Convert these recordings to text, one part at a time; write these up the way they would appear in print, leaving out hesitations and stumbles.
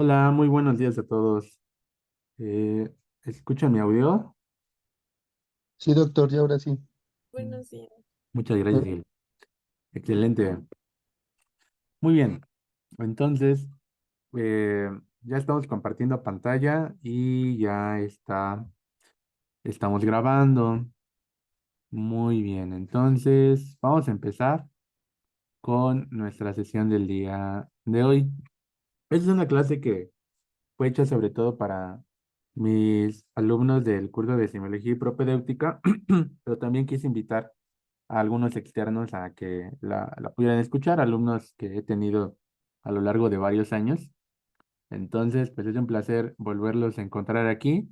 Hola, muy buenos días a todos. Eh, ¿Escuchan mi audio? Sí, doctor, y ahora sí. Buenos días. Muchas gracias, Eh, Gil. Excelente. Muy bien. Entonces, eh, ya estamos compartiendo pantalla y estamos grabando. Muy bien. Entonces, vamos a empezar con nuestra sesión del día de hoy. Esta es una clase que fue hecha sobre todo para mis alumnos del curso de semiología y propedéutica, pero también quise invitar a algunos externos a que la pudieran escuchar, alumnos que he tenido a lo largo de varios años. Entonces, pues es un placer volverlos a encontrar aquí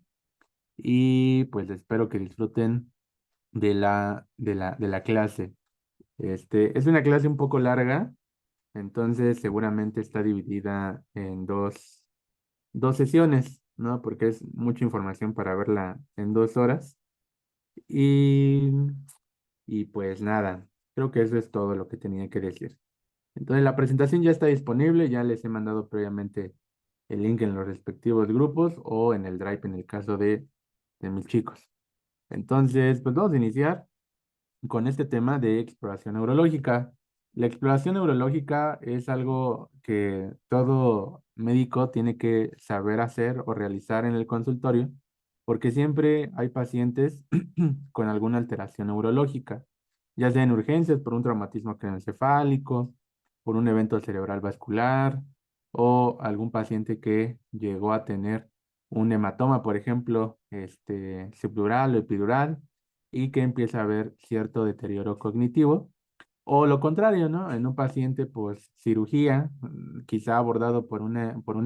y pues espero que disfruten de la clase. Es una clase un poco larga, entonces seguramente está dividida en dos sesiones, ¿no? Porque es mucha información para verla en 2 horas. Y, y pues nada, creo que eso es todo lo que tenía que decir. Entonces la presentación ya está disponible, ya les he mandado previamente el link en los respectivos grupos o en el Drive en el caso de mis chicos. Entonces, pues vamos a iniciar con este tema de exploración neurológica. La exploración neurológica es algo que todo médico tiene que saber hacer o realizar en el consultorio, porque siempre hay pacientes con alguna alteración neurológica, ya sea en urgencias por un traumatismo craneoencefálico, por un evento cerebral vascular o algún paciente que llegó a tener un hematoma, por ejemplo, subdural o epidural y que empieza a haber cierto deterioro cognitivo. O lo contrario, ¿no? En un paciente, pues cirugía, quizá abordado por un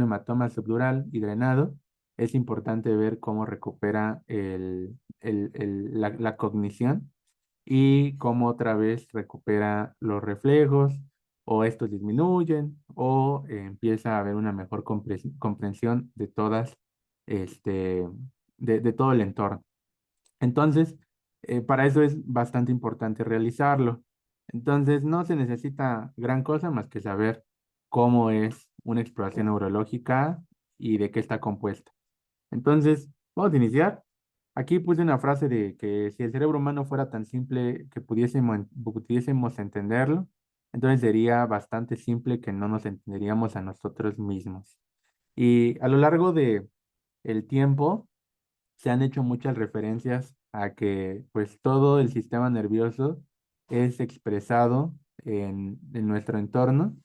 hematoma subdural y drenado, es importante ver cómo recupera la cognición y cómo otra vez recupera los reflejos, o estos disminuyen, o empieza a haber una mejor comprensión de de todo el entorno. Entonces, para eso es bastante importante realizarlo. Entonces, no se necesita gran cosa más que saber cómo es una exploración neurológica y de qué está compuesta. Entonces, vamos a iniciar. Aquí puse una frase de que si el cerebro humano fuera tan simple que pudiésemos entenderlo, entonces sería bastante simple que no nos entenderíamos a nosotros mismos. Y a lo largo de el tiempo, se han hecho muchas referencias a que pues todo el sistema nervioso es expresado en nuestro entorno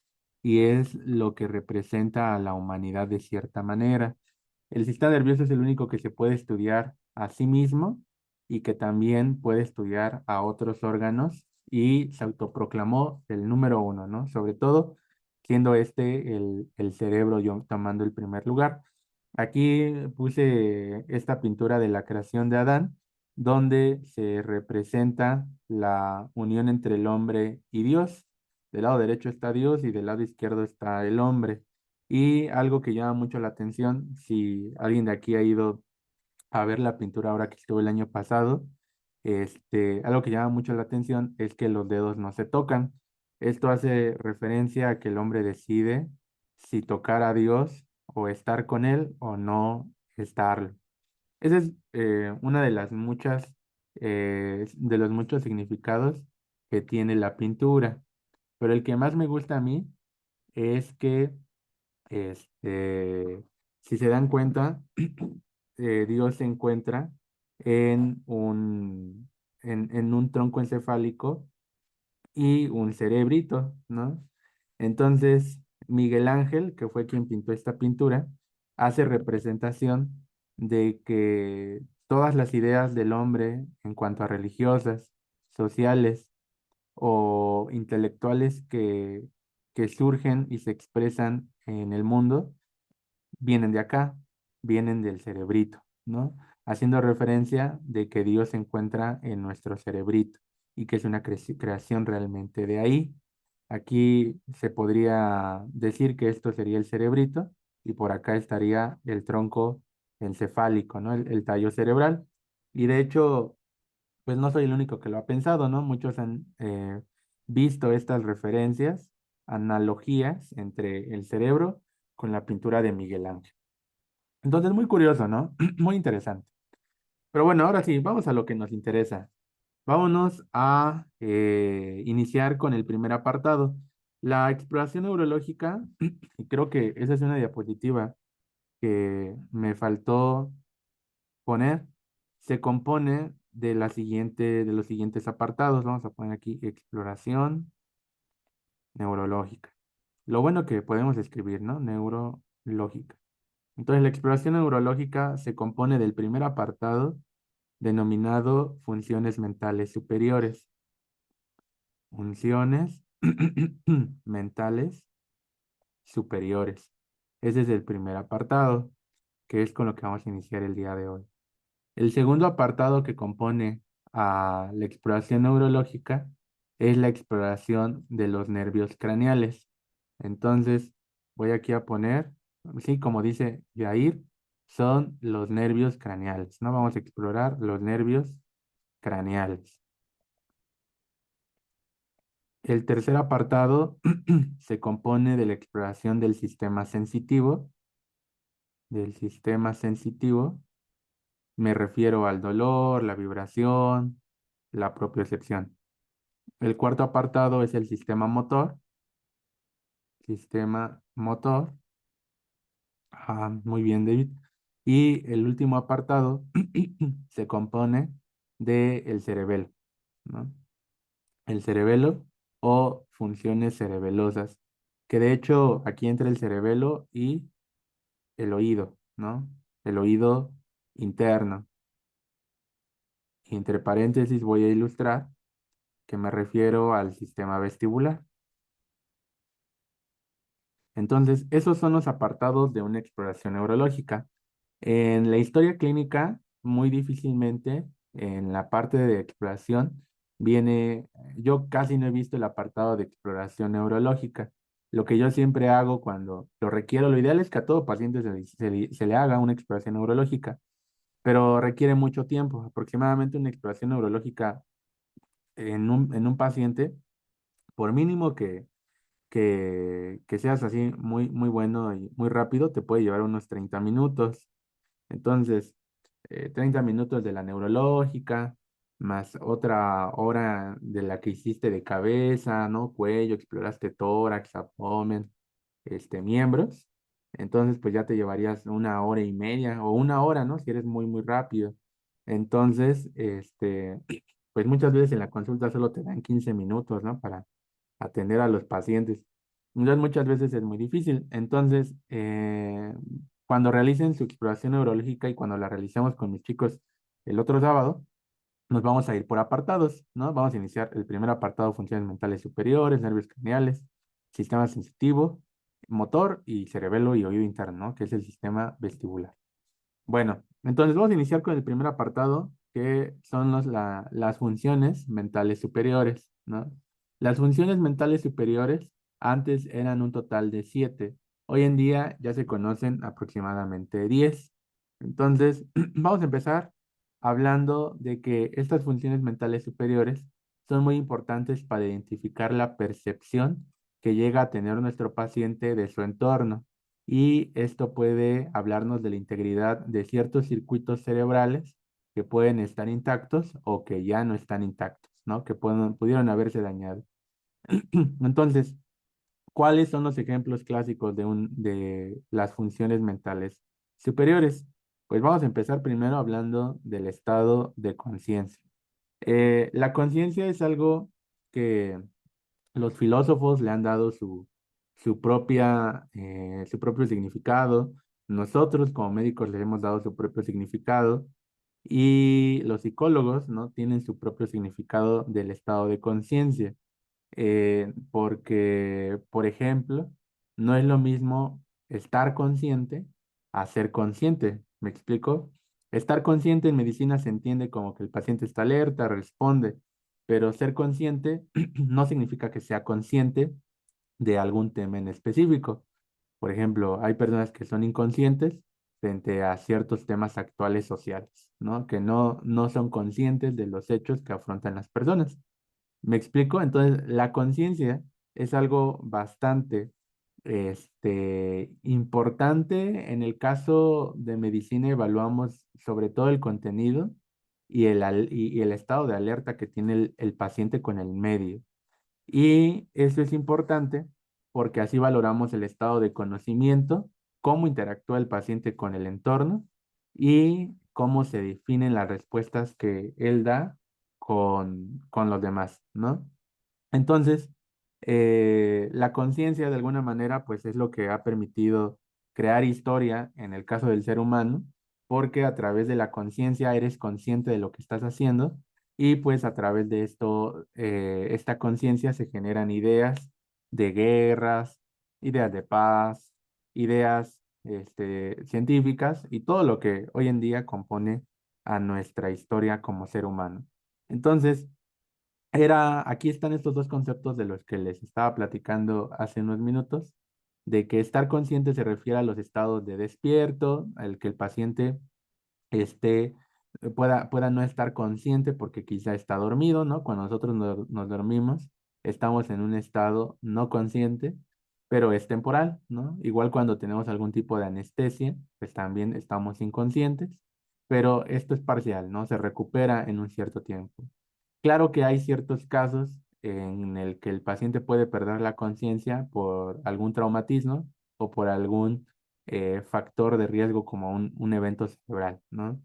y es lo que representa a la humanidad de cierta manera. El sistema nervioso es el único que se puede estudiar a sí mismo y que también puede estudiar a otros órganos y se autoproclamó el número uno, ¿no? Sobre todo siendo el cerebro yo tomando el primer lugar. Aquí puse esta pintura de la creación de Adán, donde se representa la unión entre el hombre y Dios. Del lado derecho está Dios y del lado izquierdo está el hombre. Y algo que llama mucho la atención, si alguien de aquí ha ido a ver la pintura ahora que estuvo el año pasado, algo que llama mucho la atención es que los dedos no se tocan. Esto hace referencia a que el hombre decide si tocar a Dios o estar con él o no estarlo. Esa es una de las de los muchos significados que tiene la pintura. Pero el que más me gusta a mí es que este, si se dan cuenta, Dios se encuentra en en un tronco encefálico y un cerebrito, ¿no? Entonces, Miguel Ángel, que fue quien pintó esta pintura, hace representación de que todas las ideas del hombre en cuanto a religiosas, sociales o intelectuales que surgen y se expresan en el mundo, vienen de acá, vienen del cerebrito, ¿no? Haciendo referencia de que Dios se encuentra en nuestro cerebrito y que es una creación realmente de ahí. Aquí se podría decir que esto sería el cerebrito y por acá estaría el tronco encefálico, ¿no? El tallo cerebral. Y de hecho, pues no soy el único que lo ha pensado, ¿no? Muchos han visto estas referencias, analogías entre el cerebro con la pintura de Miguel Ángel. Entonces, muy curioso, ¿no? Muy interesante. Pero bueno, ahora sí, vamos a lo que nos interesa. Vámonos a iniciar con el primer apartado, la exploración neurológica. Y creo que esa es una diapositiva que me faltó poner. Se compone de los siguientes apartados. Vamos a poner aquí exploración neurológica. Lo bueno que podemos escribir, ¿no? Neurológica. Entonces, la exploración neurológica se compone del primer apartado denominado funciones mentales superiores. Funciones mentales superiores. Ese es el primer apartado, que es con lo que vamos a iniciar el día de hoy. El segundo apartado que compone a la exploración neurológica es la exploración de los nervios craneales. Entonces, voy aquí a poner, sí, como dice Jair, son los nervios craneales, ¿no? Vamos a explorar los nervios craneales. El tercer apartado se compone de la exploración del sistema sensitivo. Me refiero al dolor, la vibración, la propiocepción. El cuarto apartado es el sistema motor. Muy bien, David. Y el último apartado se compone del cerebelo, ¿no? El cerebelo o funciones cerebelosas, que de hecho aquí entra el cerebelo y el oído, ¿no? El oído interno. Y entre paréntesis voy a ilustrar que me refiero al sistema vestibular. Entonces, esos son los apartados de una exploración neurológica. En la historia clínica, muy difícilmente en la parte de exploración viene, yo casi no he visto el apartado de exploración neurológica. Lo que yo siempre hago cuando lo requiero, lo ideal es que a todo paciente se le haga una exploración neurológica, pero requiere mucho tiempo. Aproximadamente una exploración neurológica en un paciente, por mínimo que seas así muy, muy bueno y muy rápido, te puede llevar unos 30 minutos. Entonces, 30 minutos de la neurológica, más otra hora de la que hiciste de cabeza, ¿no? Cuello, exploraste tórax, abdomen, miembros. Entonces, pues ya te llevarías una hora y media o una hora, ¿no? Si eres muy, muy rápido. Entonces, pues muchas veces en la consulta solo te dan 15 minutos, ¿no? Para atender a los pacientes. Entonces, muchas veces es muy difícil. Entonces, cuando realicen su exploración neurológica y cuando la realicemos con mis chicos el otro sábado, nos vamos a ir por apartados, ¿no? Vamos a iniciar el primer apartado, funciones mentales superiores, nervios craneales, sistema sensitivo, motor y cerebelo y oído interno, ¿no? Que es el sistema vestibular. Bueno, entonces vamos a iniciar con el primer apartado, que son las funciones mentales superiores, ¿no? Las funciones mentales superiores antes eran un total de 7. Hoy en día ya se conocen aproximadamente 10. Entonces, vamos a empezar hablando de que estas funciones mentales superiores son muy importantes para identificar la percepción que llega a tener nuestro paciente de su entorno, y esto puede hablarnos de la integridad de ciertos circuitos cerebrales que pueden estar intactos o que ya no están intactos, ¿no? Que pudieron haberse dañado. Entonces, ¿cuáles son los ejemplos clásicos de las funciones mentales superiores? Pues vamos a empezar primero hablando del estado de conciencia. La conciencia es algo que los filósofos le han dado su propio significado. Nosotros como médicos le hemos dado su propio significado. Y los psicólogos, ¿no? Tienen su propio significado del estado de conciencia. Porque, por ejemplo, no es lo mismo estar consciente a ser consciente. ¿Me explico? Estar consciente en medicina se entiende como que el paciente está alerta, responde, pero ser consciente no significa que sea consciente de algún tema en específico. Por ejemplo, hay personas que son inconscientes frente a ciertos temas actuales sociales, ¿no? Que no son conscientes de los hechos que afrontan las personas. ¿Me explico? Entonces, la conciencia es algo bastante, importante. En el caso de medicina evaluamos sobre todo el contenido y el estado de alerta que tiene el paciente con el medio. Y eso es importante porque así valoramos el estado de conocimiento, cómo interactúa el paciente con el entorno y cómo se definen las respuestas que él da con los demás, ¿no? Entonces, la conciencia de alguna manera, pues es lo que ha permitido crear historia en el caso del ser humano, porque a través de la conciencia eres consciente de lo que estás haciendo y pues a través de esto, esta conciencia se generan ideas de guerras, ideas de paz, ideas científicas y todo lo que hoy en día compone a nuestra historia como ser humano. Entonces, aquí están estos dos conceptos de los que les estaba platicando hace unos minutos, de que estar consciente se refiere a los estados de despierto, al que el paciente esté, pueda no estar consciente porque quizá está dormido, ¿no? Cuando nosotros nos dormimos, estamos en un estado no consciente, pero es temporal, ¿no? Igual cuando tenemos algún tipo de anestesia, pues también estamos inconscientes, pero esto es parcial, ¿no? Se recupera en un cierto tiempo. Claro que hay ciertos casos en el que el paciente puede perder la conciencia por algún traumatismo o por algún factor de riesgo como un evento cerebral, ¿no?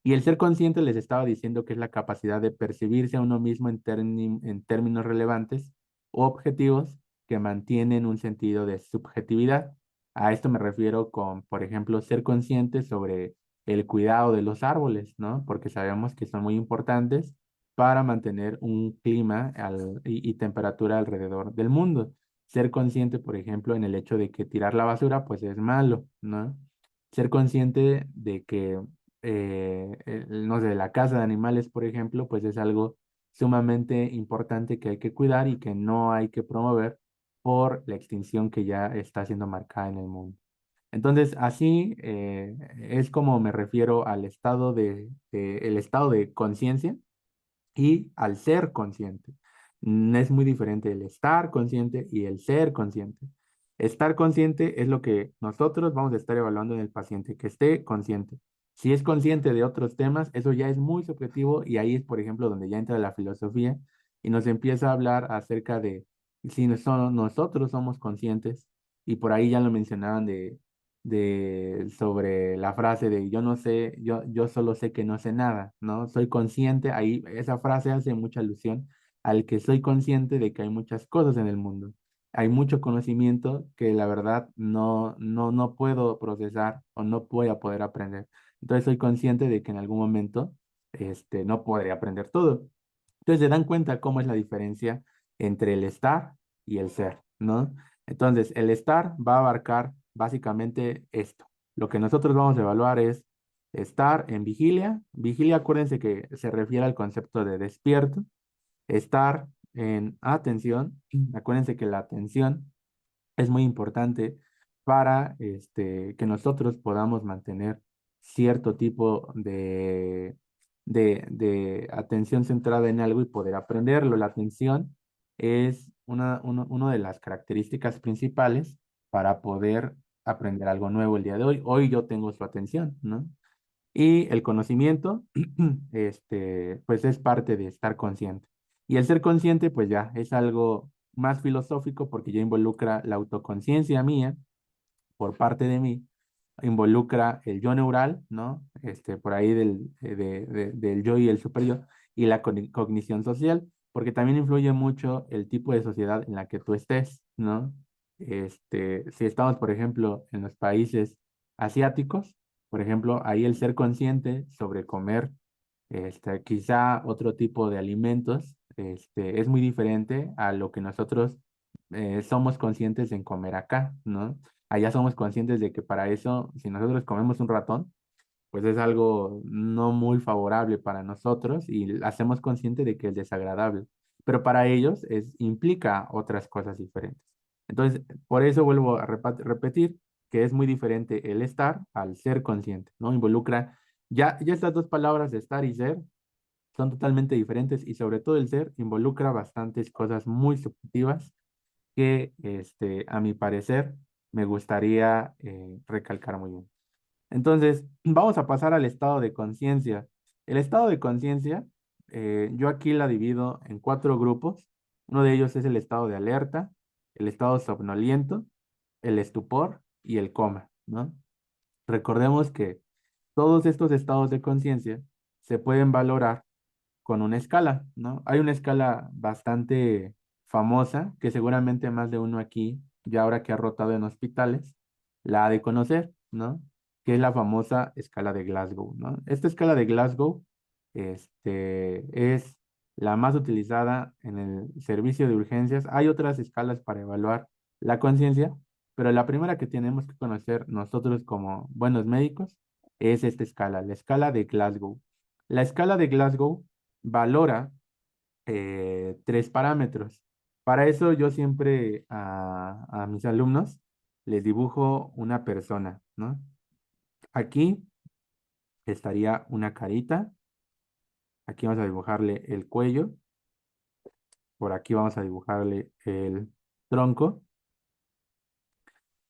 Y el ser consciente les estaba diciendo que es la capacidad de percibirse a uno mismo en términos relevantes o objetivos que mantienen un sentido de subjetividad. A esto me refiero con, por ejemplo, ser consciente sobre el cuidado de los árboles, ¿no? Porque sabemos que son muy importantes para mantener un clima y temperatura alrededor del mundo. Ser consciente, por ejemplo, en el hecho de que tirar la basura, pues es malo, ¿no? Ser consciente de que no sé, la caza de animales, por ejemplo, pues es algo sumamente importante que hay que cuidar y que no hay que promover por la extinción que ya está siendo marcada en el mundo. Entonces, así es como me refiero al estado el estado de conciencia y al ser consciente. Es muy diferente el estar consciente y el ser consciente. Estar consciente es lo que nosotros vamos a estar evaluando en el paciente, que esté consciente. Si es consciente de otros temas, eso ya es muy subjetivo y ahí es, por ejemplo, donde ya entra la filosofía y nos empieza a hablar acerca de si nosotros somos conscientes y por ahí ya lo mencionaban sobre la frase de yo no sé, yo solo sé que no sé nada, ¿no? Soy consciente, ahí esa frase hace mucha alusión al que soy consciente de que hay muchas cosas en el mundo. Hay mucho conocimiento que la verdad no puedo procesar o no voy a poder aprender. Entonces soy consciente de que en algún momento no podré aprender todo. Entonces se dan cuenta cómo es la diferencia entre el estar y el ser, ¿no? Entonces, el estar va a abarcar básicamente esto. Lo que nosotros vamos a evaluar es estar en vigilia. Vigilia, acuérdense que se refiere al concepto de despierto. Estar en atención. Acuérdense que la atención es muy importante para que nosotros podamos mantener cierto tipo de atención centrada en algo y poder aprenderlo. La atención es una de las características principales para poder aprender algo nuevo el día de hoy. Hoy yo tengo su atención, ¿no? Y el conocimiento, pues es parte de estar consciente. Y el ser consciente, pues ya es algo más filosófico porque ya involucra la autoconciencia mía por parte de mí, involucra el yo neural, ¿no? Por ahí del yo y el superior, y la cognición social, porque también influye mucho el tipo de sociedad en la que tú estés, ¿no? Si estamos, por ejemplo, en los países asiáticos, por ejemplo, ahí el ser consciente sobre comer quizá otro tipo de alimentos, es muy diferente a lo que nosotros somos conscientes en comer acá, ¿no? Allá somos conscientes de que para eso, si nosotros comemos un ratón, pues es algo no muy favorable para nosotros y hacemos consciente de que es desagradable, pero para ellos implica otras cosas diferentes. Entonces, por eso vuelvo a repetir que es muy diferente el estar al ser consciente, ¿no? Involucra, ya estas dos palabras de estar y ser son totalmente diferentes y sobre todo el ser involucra bastantes cosas muy subjetivas que, a mi parecer, me gustaría recalcar muy bien. Entonces, vamos a pasar al estado de conciencia. El estado de conciencia, yo aquí la divido en cuatro grupos. Uno de ellos es el estado de alerta, el estado somnoliento, el estupor y el coma, ¿no? Recordemos que todos estos estados de conciencia se pueden valorar con una escala, ¿no? Hay una escala bastante famosa que seguramente más de uno aquí, ya ahora que ha rotado en hospitales, la ha de conocer, ¿no? Que es la famosa escala de Glasgow, ¿no? Esta escala de Glasgow, es la más utilizada en el servicio de urgencias. Hay otras escalas para evaluar la conciencia, pero la primera que tenemos que conocer nosotros como buenos médicos es esta escala, la escala de Glasgow. La escala de Glasgow valora tres parámetros. Para eso yo siempre a mis alumnos les dibujo una persona, ¿no? Aquí estaría una carita, aquí vamos a dibujarle el cuello, por aquí vamos a dibujarle el tronco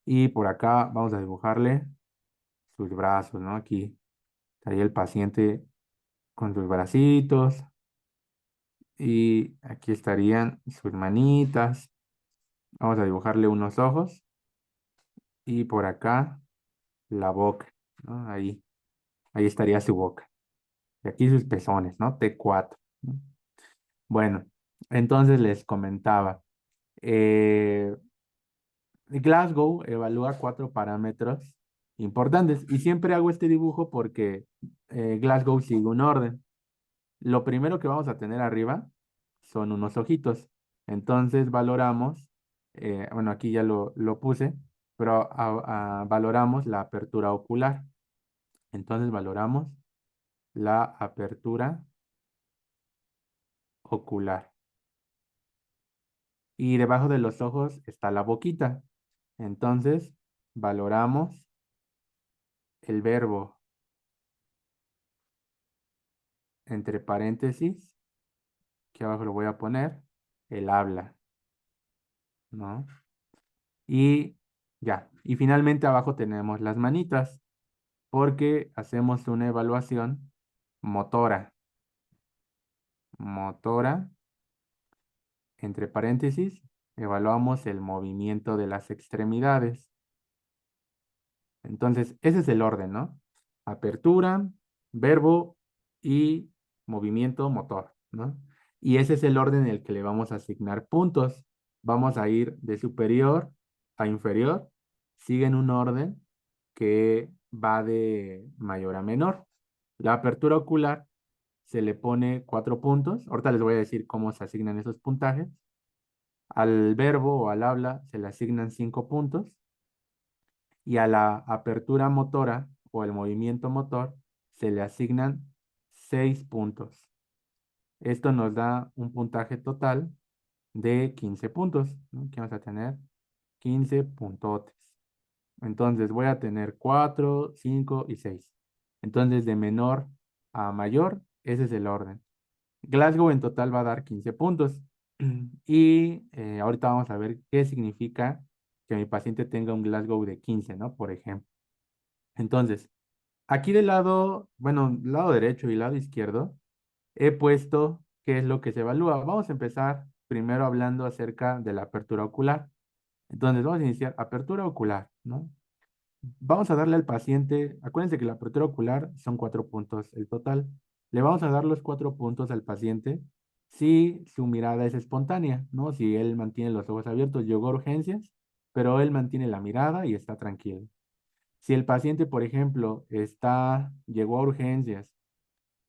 y por acá vamos a dibujarle sus brazos, ¿no? Aquí estaría el paciente con sus bracitos y aquí estarían sus manitas. Vamos a dibujarle unos ojos y por acá la boca, ¿no? Ahí estaría su boca. Y aquí sus pezones, ¿no? T4, ¿no? Bueno, entonces les comentaba, eh, Glasgow evalúa cuatro parámetros importantes y siempre hago este dibujo porque Glasgow sigue un orden. Lo primero que vamos a tener arriba son unos ojitos. Entonces valoramos, bueno, aquí ya lo puse, pero valoramos la apertura ocular. Entonces valoramos la apertura ocular. Y debajo de los ojos está la boquita. Entonces valoramos el verbo, entre paréntesis, que abajo lo voy a poner, el habla, ¿no? Y ya. Y finalmente abajo tenemos las manitas, porque hacemos una evaluación motora. Motora, entre paréntesis, evaluamos el movimiento de las extremidades. Entonces, ese es el orden, ¿no? Apertura, verbo y movimiento motor, ¿no? Y ese es el orden en el que le vamos a asignar puntos. Vamos a ir de superior a inferior. Siguen un orden que va de mayor a menor. La apertura ocular se le pone 4 puntos. Ahorita les voy a decir cómo se asignan esos puntajes. Al verbo o al habla se le asignan 5 puntos y a la apertura motora o el movimiento motor se le asignan 6 puntos. Esto nos da un puntaje total de 15 puntos, ¿no? Aquí vamos a tener 15 puntotes. Entonces voy a tener 4, 5 y 6. Entonces de menor a mayor, ese es el orden. Glasgow en total va a dar 15 puntos. Y ahorita vamos a ver qué significa que mi paciente tenga un Glasgow de 15, ¿no? Por ejemplo. Entonces, aquí del lado, bueno, lado derecho y lado izquierdo, he puesto qué es lo que se evalúa. Vamos a empezar primero hablando acerca de la apertura ocular. Entonces, vamos a iniciar apertura ocular, ¿no? Vamos a darle al paciente, acuérdense que la apertura ocular son 4 puntos el total. Le vamos a dar los 4 puntos al paciente si su mirada es espontánea, ¿no? Si él mantiene los ojos abiertos, llegó a urgencias, pero él mantiene la mirada y está tranquilo. Si el paciente, por ejemplo, llegó a urgencias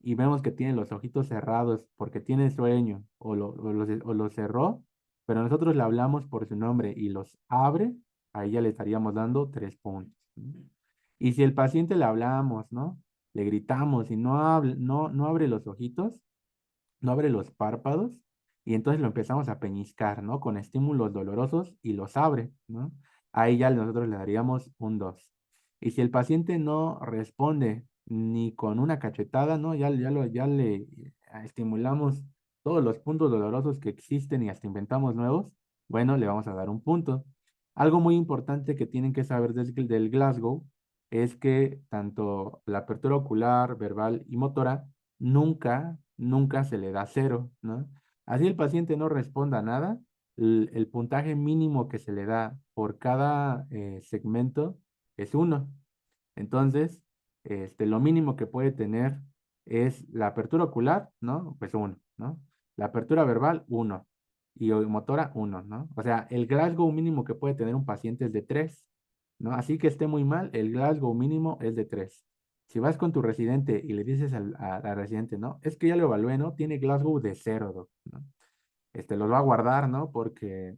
y vemos que tiene los ojitos cerrados porque tiene sueño o los cerró, pero nosotros le hablamos por su nombre y los abre, ahí ya le estaríamos dando 3 puntos, ¿no? Y si el paciente le hablamos, ¿no? Le gritamos y no abre los ojitos, no abre los párpados y entonces lo empezamos a peñiscar, ¿no? Con estímulos dolorosos y los abre, ¿no? Ahí ya nosotros le daríamos un 2. Y si el paciente no responde ni con una cachetada, ¿no? Ya le estimulamos todos los puntos dolorosos que existen y hasta inventamos nuevos, Bueno, le vamos a dar un punto. Algo muy importante que tienen que saber del Glasgow es que tanto la apertura ocular, verbal y motora nunca se le da cero, ¿no? Así el paciente no responda a nada, el puntaje mínimo que se le da por cada segmento es uno. Entonces, lo mínimo que puede tener es la apertura ocular, ¿no? Pues uno, ¿no? La apertura verbal, uno. Y motora, uno, ¿no? O sea, el Glasgow mínimo que puede tener un paciente es de tres, ¿no? Así que esté muy mal, el Glasgow mínimo es de tres. Si vas con tu residente y le dices al residente, ¿no? Es que ya lo evalué, ¿no? Tiene Glasgow de cero, doc, ¿no? Los va a guardar, ¿no? Porque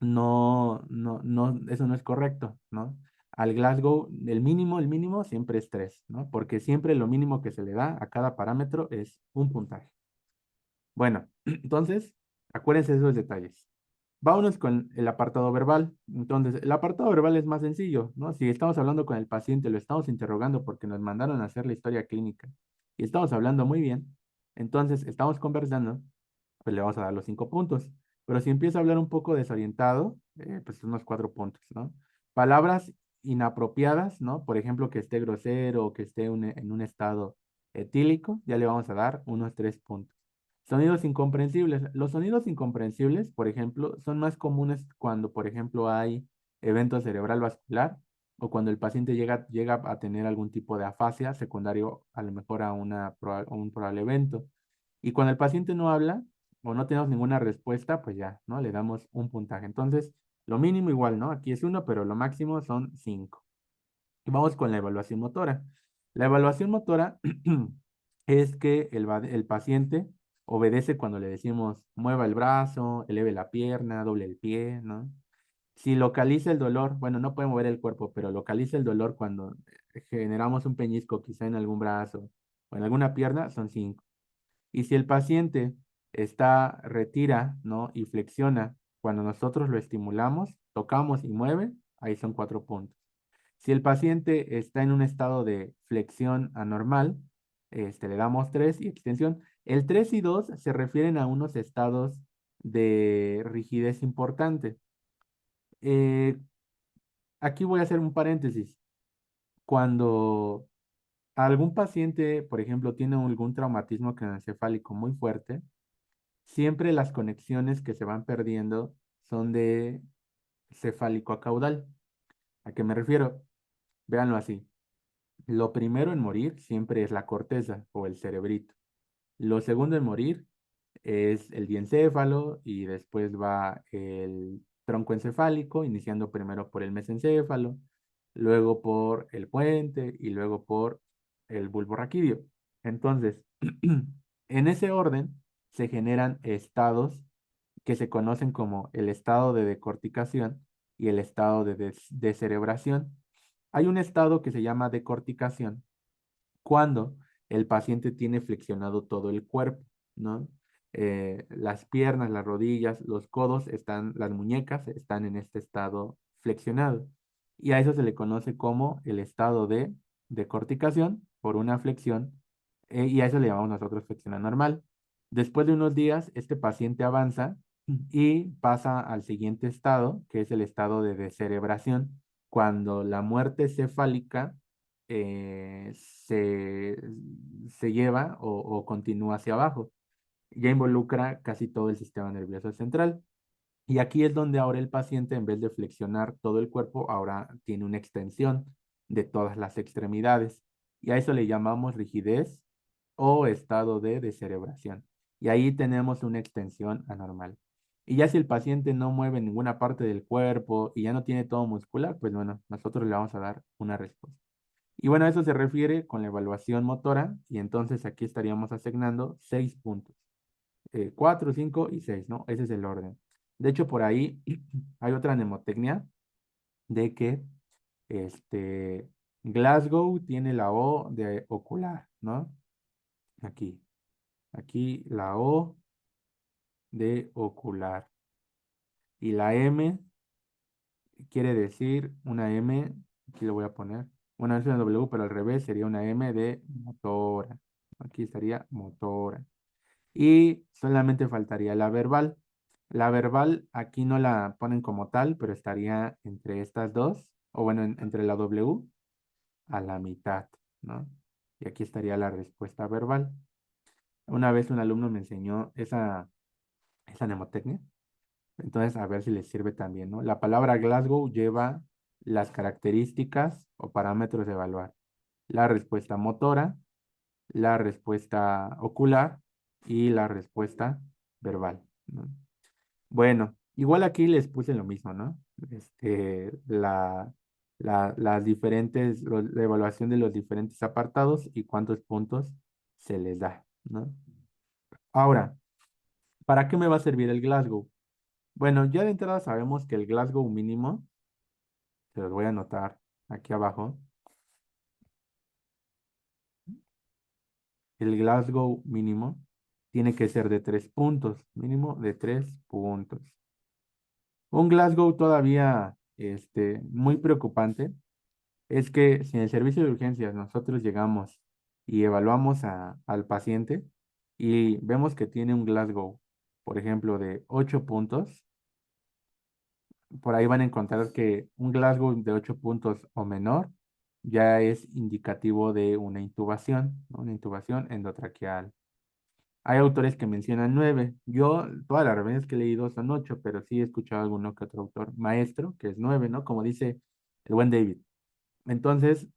eso no es correcto, ¿no? Al Glasgow, el mínimo siempre es 3, ¿no? Porque siempre lo mínimo que se le da a cada parámetro es un puntaje. Bueno, entonces, acuérdense de esos detalles. Vámonos con el apartado verbal. Entonces, el apartado verbal es más sencillo, ¿no? Si estamos hablando con el paciente, lo estamos interrogando porque nos mandaron a hacer la historia clínica y estamos hablando muy bien, entonces estamos conversando, pues le vamos a dar los 5 puntos. Pero si empieza a hablar un poco desorientado, pues unos 4 puntos, ¿no? Palabras inapropiadas, ¿no? Por ejemplo, que esté grosero o que esté en un estado etílico, ya le vamos a dar unos 3 puntos. Sonidos incomprensibles. Los sonidos incomprensibles, por ejemplo, son más comunes cuando, por ejemplo, hay evento cerebral vascular o cuando el paciente llega a tener algún tipo de afasia secundario a lo mejor a un probable evento. Y cuando el paciente no habla o no tenemos ninguna respuesta, pues ya, ¿no? Le damos un puntaje. Entonces, lo mínimo igual, ¿no? Aquí es uno, pero lo máximo son 5. Y vamos con la evaluación motora. La evaluación motora es que el paciente obedece cuando le decimos mueva el brazo, eleve la pierna, doble el pie, ¿no? Si localiza el dolor, bueno, no puede mover el cuerpo, pero localiza el dolor cuando generamos un peñisco quizá en algún brazo o en alguna pierna, son 5. Y si el paciente retira, ¿no? Y flexiona cuando nosotros lo estimulamos, tocamos y mueve, ahí son 4 puntos. Si el paciente está en un estado de flexión anormal, le damos 3 y extensión. El 3 y 2 se refieren a unos estados de rigidez importante. Eh, Aquí voy a hacer un paréntesis. Cuando algún paciente, por ejemplo, tiene algún traumatismo craneoencefálico muy fuerte, siempre las conexiones que se van perdiendo son de cefálico a caudal. ¿A qué me refiero? Véanlo así. Lo primero en morir siempre es la corteza o el cerebrito. Lo segundo en morir es el diencéfalo y después va el tronco encefálico, iniciando primero por el mesencéfalo, luego por el puente y luego por el bulbo raquídeo. Entonces, en ese orden se generan estados que se conocen como el estado de decorticación y el estado de descerebración. Hay un estado que se llama decorticación cuando el paciente tiene flexionado todo el cuerpo, ¿no? Las piernas, las rodillas, los codos las muñecas están en este estado flexionado. Y a eso se le conoce como el estado de decorticación por una flexión, y a eso le llamamos nosotros flexión anormal. Después de unos días, este paciente avanza y pasa al siguiente estado, que es el estado de descerebración, cuando la muerte cefálica se lleva o continúa hacia abajo. Ya involucra casi todo el sistema nervioso central. Y aquí es donde ahora el paciente, en vez de flexionar todo el cuerpo, ahora tiene una extensión de todas las extremidades. Y a eso le llamamos rigidez o estado de descerebración. Y ahí tenemos una extensión anormal. Y ya si el paciente no mueve ninguna parte del cuerpo y ya no tiene todo muscular, pues bueno, nosotros le vamos a dar una respuesta. Y bueno, a eso se refiere con la evaluación motora y entonces aquí estaríamos asignando 6 puntos. 4, 5 y 6, ¿no? Ese es el orden. De hecho, por ahí hay otra mnemotecnia de que este, Glasgow tiene la O de ocular, ¿no? Aquí, aquí la O de ocular. Y la M quiere decir una M, aquí lo voy a poner. Bueno, es una W, pero al revés sería una M de motora. Aquí estaría motora. Y solamente faltaría la verbal. La verbal aquí no la ponen como tal, pero estaría entre estas dos, o bueno, entre la W a la mitad, ¿no? Y aquí estaría la respuesta verbal. Una vez un alumno me enseñó esa mnemotecnia, entonces a ver si les sirve también, ¿no? La palabra Glasgow lleva las características o parámetros de evaluar. La respuesta motora, la respuesta ocular y la respuesta verbal, ¿no? Bueno, igual aquí les puse lo mismo, ¿no? Las diferentes, la evaluación de los diferentes apartados y cuántos puntos se les da, ¿no? Ahora, ¿para qué me va a servir el Glasgow? Bueno, ya de entrada sabemos que el Glasgow mínimo, se los voy a anotar aquí abajo, el Glasgow mínimo tiene que ser de 3 puntos, mínimo de 3 puntos. Un Glasgow todavía muy preocupante es que si en el servicio de urgencias nosotros llegamos y evaluamos al paciente y vemos que tiene un Glasgow, por ejemplo, de 8 puntos, por ahí van a encontrar que un Glasgow de 8 puntos o menor ya es indicativo de una intubación, ¿no? Una intubación endotraqueal. Hay autores que mencionan 9. Yo, todas las referencias que he leído son 8, pero sí he escuchado alguno que otro autor maestro que es 9, ¿no? Como dice el buen David. Entonces,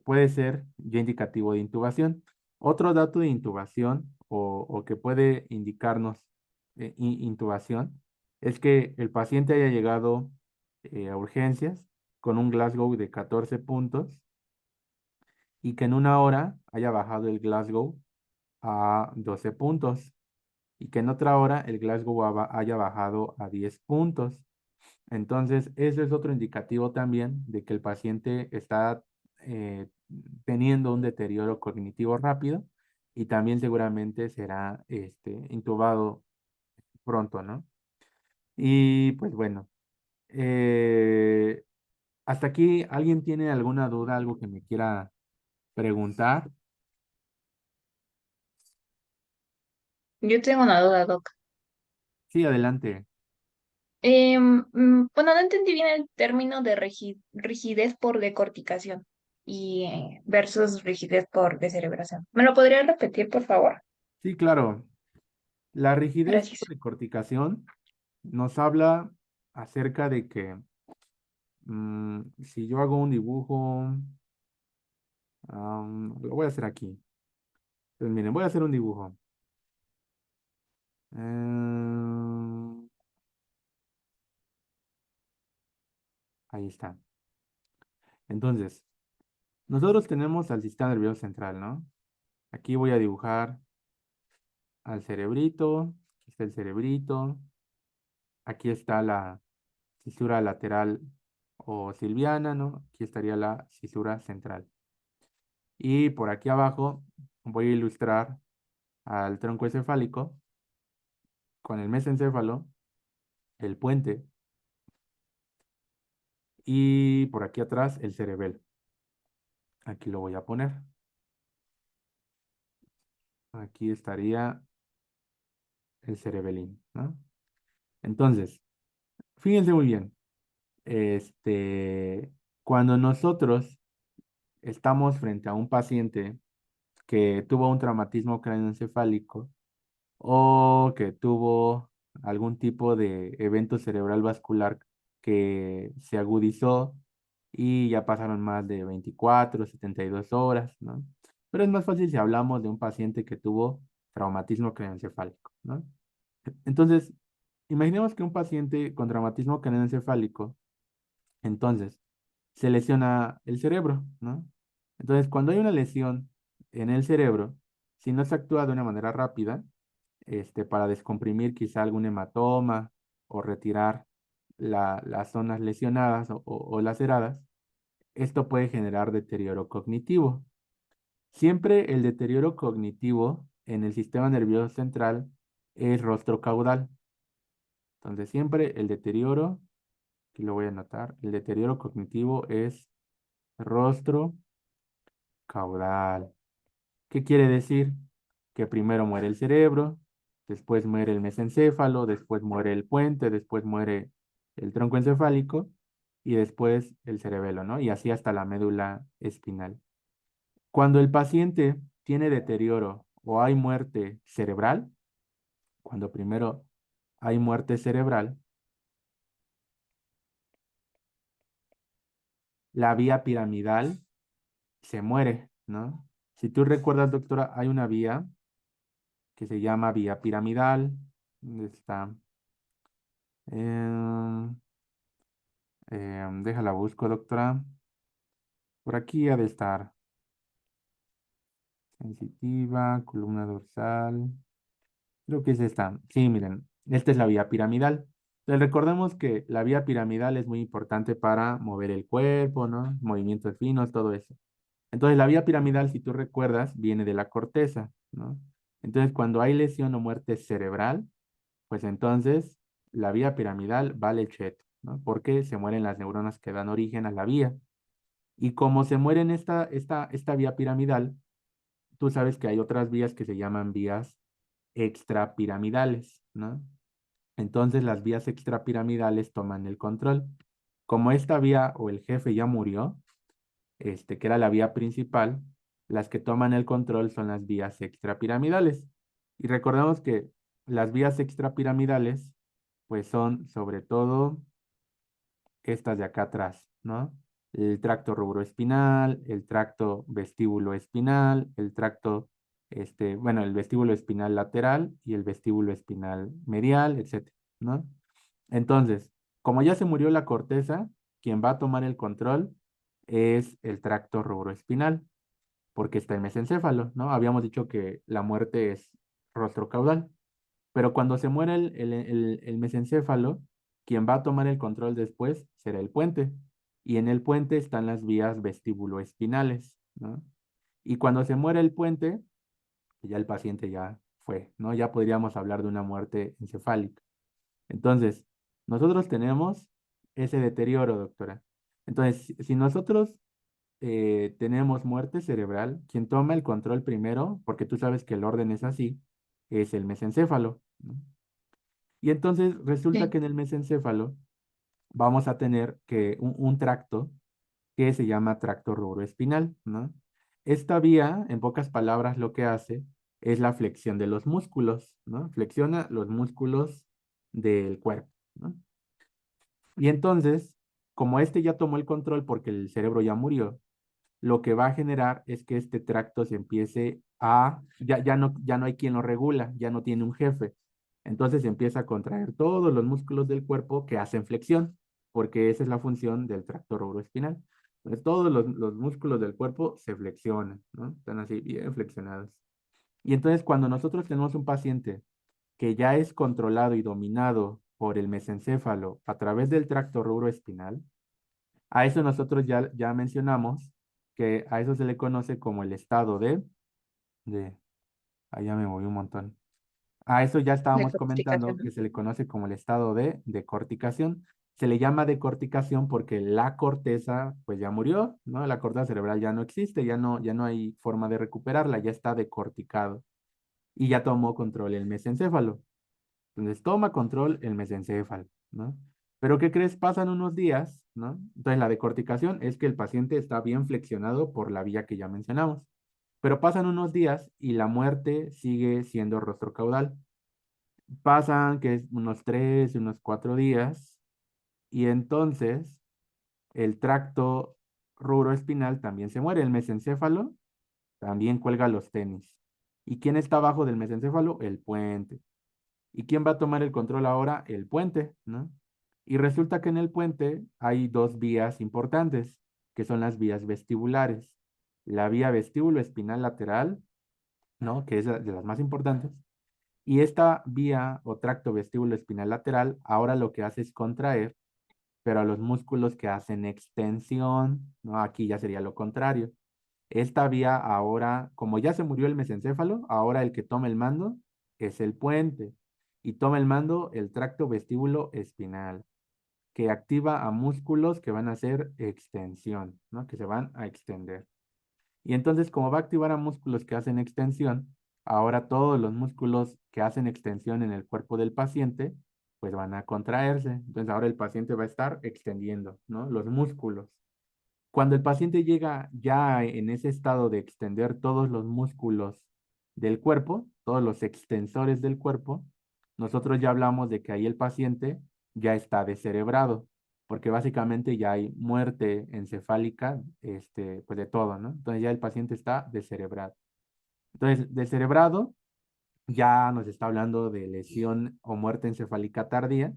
puede ser ya indicativo de intubación. Otro dato de intubación o que puede indicarnos intubación es que el paciente haya llegado a urgencias con un Glasgow de 14 puntos y que en una hora haya bajado el Glasgow a 12 puntos y que en otra hora el Glasgow haya bajado a 10 puntos. Entonces, eso es otro indicativo también de que el paciente está eh, teniendo un deterioro cognitivo rápido y también seguramente será intubado pronto, ¿no? Y pues bueno, eh, hasta aquí, ¿alguien tiene alguna duda, algo que me quiera preguntar? Yo tengo una duda, Doc. Sí, adelante. Bueno, no entendí bien el término de rigidez por decorticación y versus rigidez por descerebración. ¿Me lo podría repetir, por favor? Sí, claro. La rigidez Gracias. por decorticación nos habla acerca de que si yo hago un dibujo, lo voy a hacer aquí. Entonces, miren, voy a hacer un dibujo. Em, Ahí está. Entonces, nosotros tenemos al sistema nervioso central, ¿no? Aquí voy a dibujar al cerebrito. Aquí está el cerebrito. Aquí está la cisura lateral o silviana, ¿no? Aquí estaría la cisura central. Y por aquí abajo voy a ilustrar al tronco encefálico con el mesencéfalo, el puente y por aquí atrás el cerebelo. Aquí lo voy a poner. Aquí estaría el cerebelín, ¿no? Entonces, fíjense muy bien. Este, Cuando nosotros estamos frente a un paciente que tuvo un traumatismo cráneoencefálico o que tuvo algún tipo de evento cerebral vascular que se agudizó y ya pasaron más de 24, 72 horas, ¿no? Pero es más fácil si hablamos de un paciente que tuvo traumatismo craneoencefálico, ¿no? Entonces, imaginemos que un paciente con traumatismo craneoencefálico, entonces, se lesiona el cerebro, ¿no? Entonces, cuando hay una lesión en el cerebro, si no se actúa de una manera rápida, para descomprimir quizá algún hematoma o retirar las zonas lesionadas o laceradas, esto puede generar deterioro cognitivo. Siempre el deterioro cognitivo en el sistema nervioso central es rostro caudal. Entonces, siempre el deterioro, aquí lo voy a anotar, el deterioro cognitivo es rostro caudal. ¿Qué quiere decir? Que primero muere el cerebro, después muere el mesencéfalo, después muere el puente, después muere el tronco encefálico y después el cerebelo, ¿no? Y así hasta la médula espinal. Cuando el paciente tiene deterioro o hay muerte cerebral, cuando primero hay muerte cerebral, la vía piramidal se muere, ¿no? Si tú recuerdas, doctora, hay una vía que se llama vía piramidal. ¿Dónde está? Em, déjala busco, doctora. Por aquí ha de estar. Sensitiva, columna dorsal. Creo que es esta. Sí, miren, esta es la vía piramidal. Entonces, recordemos que la vía piramidal es muy importante para mover el cuerpo, ¿no? Movimientos finos, todo eso. Entonces, la vía piramidal, si tú recuerdas, viene de la corteza, ¿no? Entonces, cuando hay lesión o muerte cerebral, pues entonces la vía piramidal vale cheto, ¿no? Porque se mueren las neuronas que dan origen a la vía. Y como se muere en esta vía piramidal, tú sabes que hay otras vías que se llaman vías extrapiramidales, ¿no? Entonces las vías extrapiramidales toman el control. Como esta vía o el jefe ya murió, que era la vía principal, las que toman el control son las vías extrapiramidales. Y recordemos que las vías extrapiramidales, pues son sobre todo estas de acá atrás, ¿no? El tracto rubroespinal, el tracto vestíbulo espinal, el tracto, bueno, el vestíbulo espinal lateral y el vestíbulo espinal medial, etcétera, ¿no? Entonces, como ya se murió la corteza, quien va a tomar el control es el tracto rubroespinal, porque está el mesencéfalo, ¿no? Habíamos dicho que la muerte es rostrocaudal. Pero cuando se muere el mesencéfalo, quien va a tomar el control después será el puente. Y en el puente están las vías vestíbuloespinales, ¿no? Y cuando se muere el puente, ya el paciente ya fue, ¿no? Ya podríamos hablar de una muerte encefálica. Entonces, nosotros tenemos ese deterioro, doctora. Entonces, si nosotros tenemos muerte cerebral, quien toma el control primero, porque tú sabes que el orden es así, es el mesencéfalo, ¿no? Y entonces resulta Sí. que en el mesencéfalo vamos a tener que un tracto que se llama tracto rubroespinal, ¿no? Esta vía, en pocas palabras, lo que hace es la flexión de los músculos, ¿no? Flexiona los músculos del cuerpo, ¿no? Y entonces, como este ya tomó el control porque el cerebro ya murió, lo que va a generar es que este tracto se empiece ya no hay quien lo regula, ya no tiene un jefe. Entonces se empieza a contraer todos los músculos del cuerpo que hacen flexión, porque esa es la función del tracto rubroespinal. Entonces todos los músculos del cuerpo se flexionan, ¿no? Están así bien flexionados. Y entonces cuando nosotros tenemos un paciente que ya es controlado y dominado por el mesencéfalo a través del tracto rubroespinal, a eso nosotros ya mencionamos que a eso se le conoce como el estado allá me moví un montón. A eso ya estábamos comentando Decorticación. que se le conoce como el estado de decorticación. Se le llama decorticación porque la corteza pues ya murió, ¿no? La corteza cerebral ya no existe, ya no hay forma de recuperarla, ya está decorticado y ya tomó control el mesencéfalo. Entonces toma control el mesencéfalo, ¿no? Pero ¿qué crees? Pasan unos días, ¿no? Entonces la decorticación es que el paciente está bien flexionado por la vía que ya mencionamos. Pero pasan unos días y la muerte sigue siendo rostrocaudal. Pasan que es unos 3, unos 4 días y entonces el tracto rubroespinal también se muere. El mesencéfalo también cuelga los tenis. ¿Y quién está abajo del mesencéfalo? El puente. ¿Y quién va a tomar el control ahora? El puente, ¿no? Y resulta que en el puente hay dos vías importantes, que son las vías vestibulares. La vía vestíbulo espinal lateral, ¿no? Que es de las más importantes. Y esta vía o tracto vestíbulo espinal lateral ahora lo que hace es contraer, pero a los músculos que hacen extensión, ¿no? Aquí ya sería lo contrario. Esta vía ahora, como ya se murió el mesencéfalo, ahora el que toma el mando es el puente y toma el mando el tracto vestíbulo espinal, que activa a músculos que van a hacer extensión, ¿no? Que se van a extender. Y entonces, como va a activar a músculos que hacen extensión, Ahora todos los músculos que hacen extensión en el cuerpo del paciente, pues van a contraerse. Entonces ahora el paciente va a estar extendiendo, ¿no? Los músculos. Cuando el paciente llega ya en ese estado de extender todos los músculos del cuerpo, todos los extensores del cuerpo, nosotros ya hablamos de que ahí el paciente ya está descerebrado, porque básicamente ya hay muerte encefálica, pues de todo, ¿no? Entonces ya el paciente está descerebrado. Entonces, descerebrado ya nos está hablando de lesión o muerte encefálica tardía,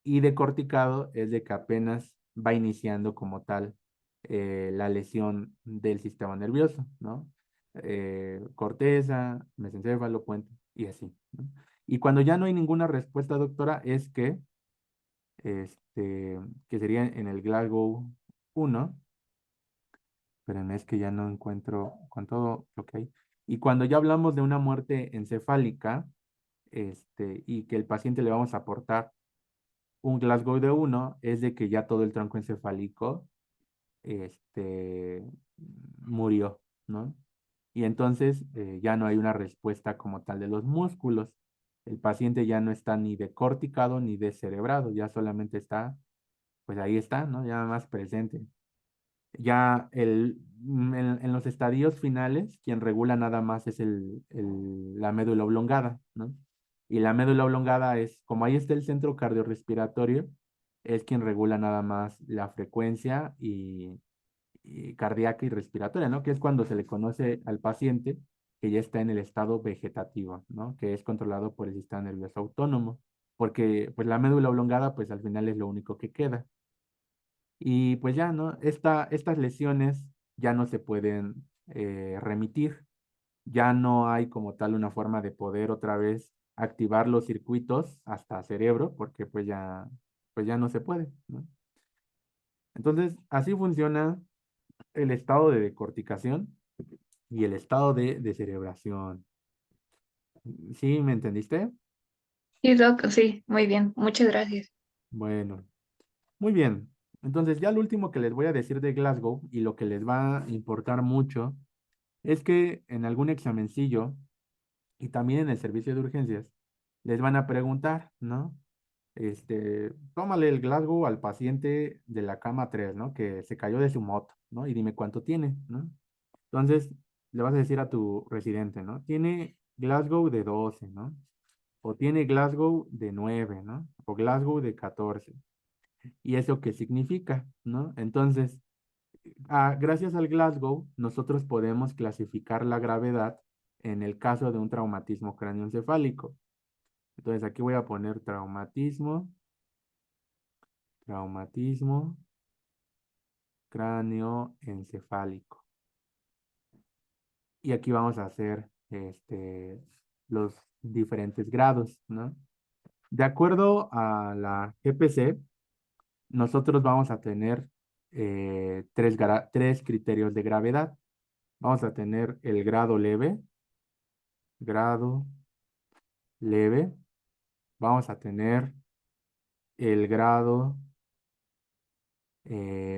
y decorticado es de que apenas va iniciando como tal la lesión del sistema nervioso, ¿no? Corteza, mesencéfalo, puente y así, ¿no? Y cuando ya no hay ninguna respuesta, doctora, es que sería en el Glasgow 1, pero es que ya no encuentro con todo lo que hay. Y cuando ya hablamos de una muerte encefálica, y que el paciente le vamos a aportar un Glasgow de 1, es de que ya todo el tronco encefálico, este, murió, ¿no? Y entonces ya no hay una respuesta como tal de los músculos. El paciente ya no está ni decorticado ni descerebrado, ya solamente está, pues ahí está, ¿no? Ya más presente. Ya en los estadios finales, quien regula nada más es la médula oblongada, ¿no? Y la médula oblongada es, como ahí está el centro cardiorrespiratorio, es quien regula nada más la frecuencia y cardíaca y respiratoria, ¿no? Que es cuando se le conoce al paciente que ya está en el estado vegetativo, ¿no? Que es controlado por el sistema nervioso autónomo, porque pues la médula oblongada pues al final es lo único que queda. Y pues ya, ¿no? Estas lesiones ya no se pueden remitir, ya no hay como tal una forma de poder otra vez activar los circuitos hasta cerebro, porque pues ya no se puede, ¿no? Entonces, así funciona el estado de decorticación y el estado de descerebración. ¿Sí me entendiste? Sí, Doc, sí, muy bien, muchas gracias. Bueno, muy bien. Entonces, ya lo último que les voy a decir de Glasgow y lo que les va a importar mucho es que en algún examencillo y también en el servicio de urgencias les van a preguntar, ¿no? Tómale el Glasgow al paciente de la cama 3, ¿no? Que se cayó de su moto, ¿no? Y dime cuánto tiene, ¿no? Entonces, le vas a decir a tu residente, ¿no? Tiene Glasgow de 12, ¿no? O tiene Glasgow de 9, ¿no? O Glasgow de 14. ¿Y eso qué significa, no? Entonces, gracias al Glasgow, nosotros podemos clasificar la gravedad en el caso de un traumatismo cráneoencefálico. Entonces, aquí voy a poner traumatismo cráneoencefálico. Y aquí vamos a hacer los diferentes grados, ¿no? De acuerdo a la GPC, nosotros vamos a tener tres criterios de gravedad. Vamos a tener el grado leve, vamos a tener el grado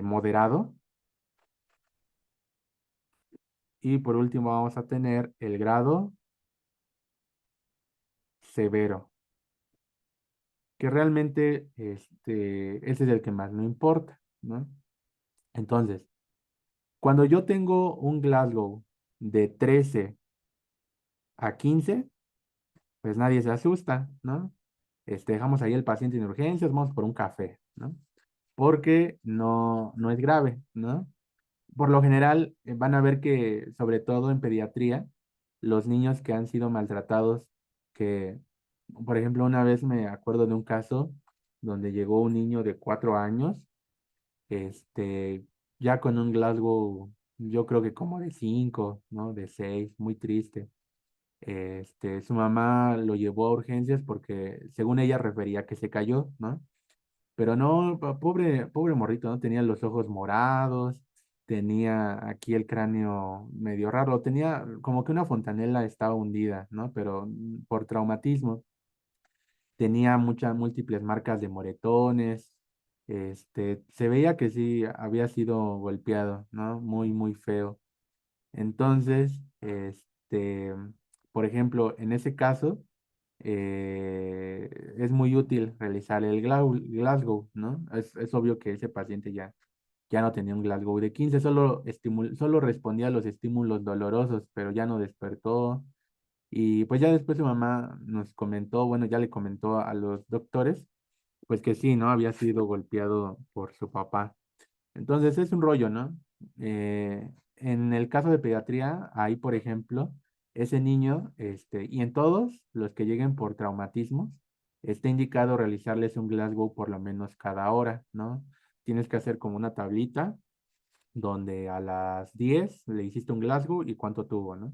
moderado y por último vamos a tener el grado severo, que realmente ese es el que más me importa, ¿no? Entonces, cuando yo tengo un Glasgow de 13 a 15, pues nadie se asusta, ¿no? Dejamos ahí el paciente en urgencias, vamos por un café, ¿no? Porque no es grave, ¿no? Por lo general, van a ver que, sobre todo en pediatría, los niños que han sido maltratados, que, por ejemplo, una vez me acuerdo de un caso donde llegó un niño de 4 años, este, ya con un Glasgow, yo creo que como de 5, ¿no? De 6, muy triste. Su mamá lo llevó a urgencias porque, según ella, refería que se cayó, ¿no? Pero no, pobre morrito, ¿no? Tenía los ojos morados, tenía aquí el cráneo medio raro, tenía como que una fontanela estaba hundida, ¿no? Pero por traumatismo, tenía muchas múltiples marcas de moretones, se veía que sí había sido golpeado, ¿no? Muy, muy feo. Entonces, por ejemplo, en ese caso, es muy útil realizar el Glasgow, ¿no? Es obvio que ese paciente ya no tenía un Glasgow de 15, solo respondía a los estímulos dolorosos, pero ya no despertó. Y pues ya después su mamá nos comentó, bueno, ya le comentó a los doctores, pues que sí, ¿no? Había sido golpeado por su papá. Entonces es un rollo, ¿no? En el caso de pediatría, ahí, por ejemplo, ese niño, y en todos los que lleguen por traumatismos, está indicado realizarles un Glasgow por lo menos cada hora, ¿no? Tienes que hacer como una tablita donde a las 10 le hiciste un Glasgow y cuánto tuvo, ¿no?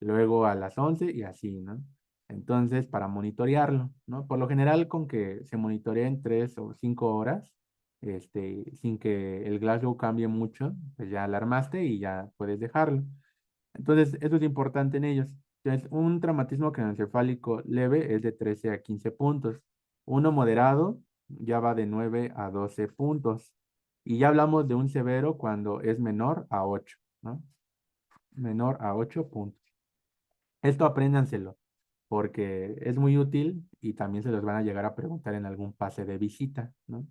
Luego a las 11 y así, ¿no? Entonces, para monitorearlo, ¿no? Por lo general, con que se monitoree en 3 o 5 horas, sin que el Glasgow cambie mucho, pues ya alarmaste y ya puedes dejarlo. Entonces, eso es importante en ellos. Entonces, un traumatismo craneoencefálico leve es de 13 a 15 puntos. Uno moderado ya va de 9 a 12 puntos. Y ya hablamos de un severo cuando es menor a 8, ¿no? Menor a 8 puntos. Esto apréndanselo, porque es muy útil y también se los van a llegar a preguntar en algún pase de visita, ¿no?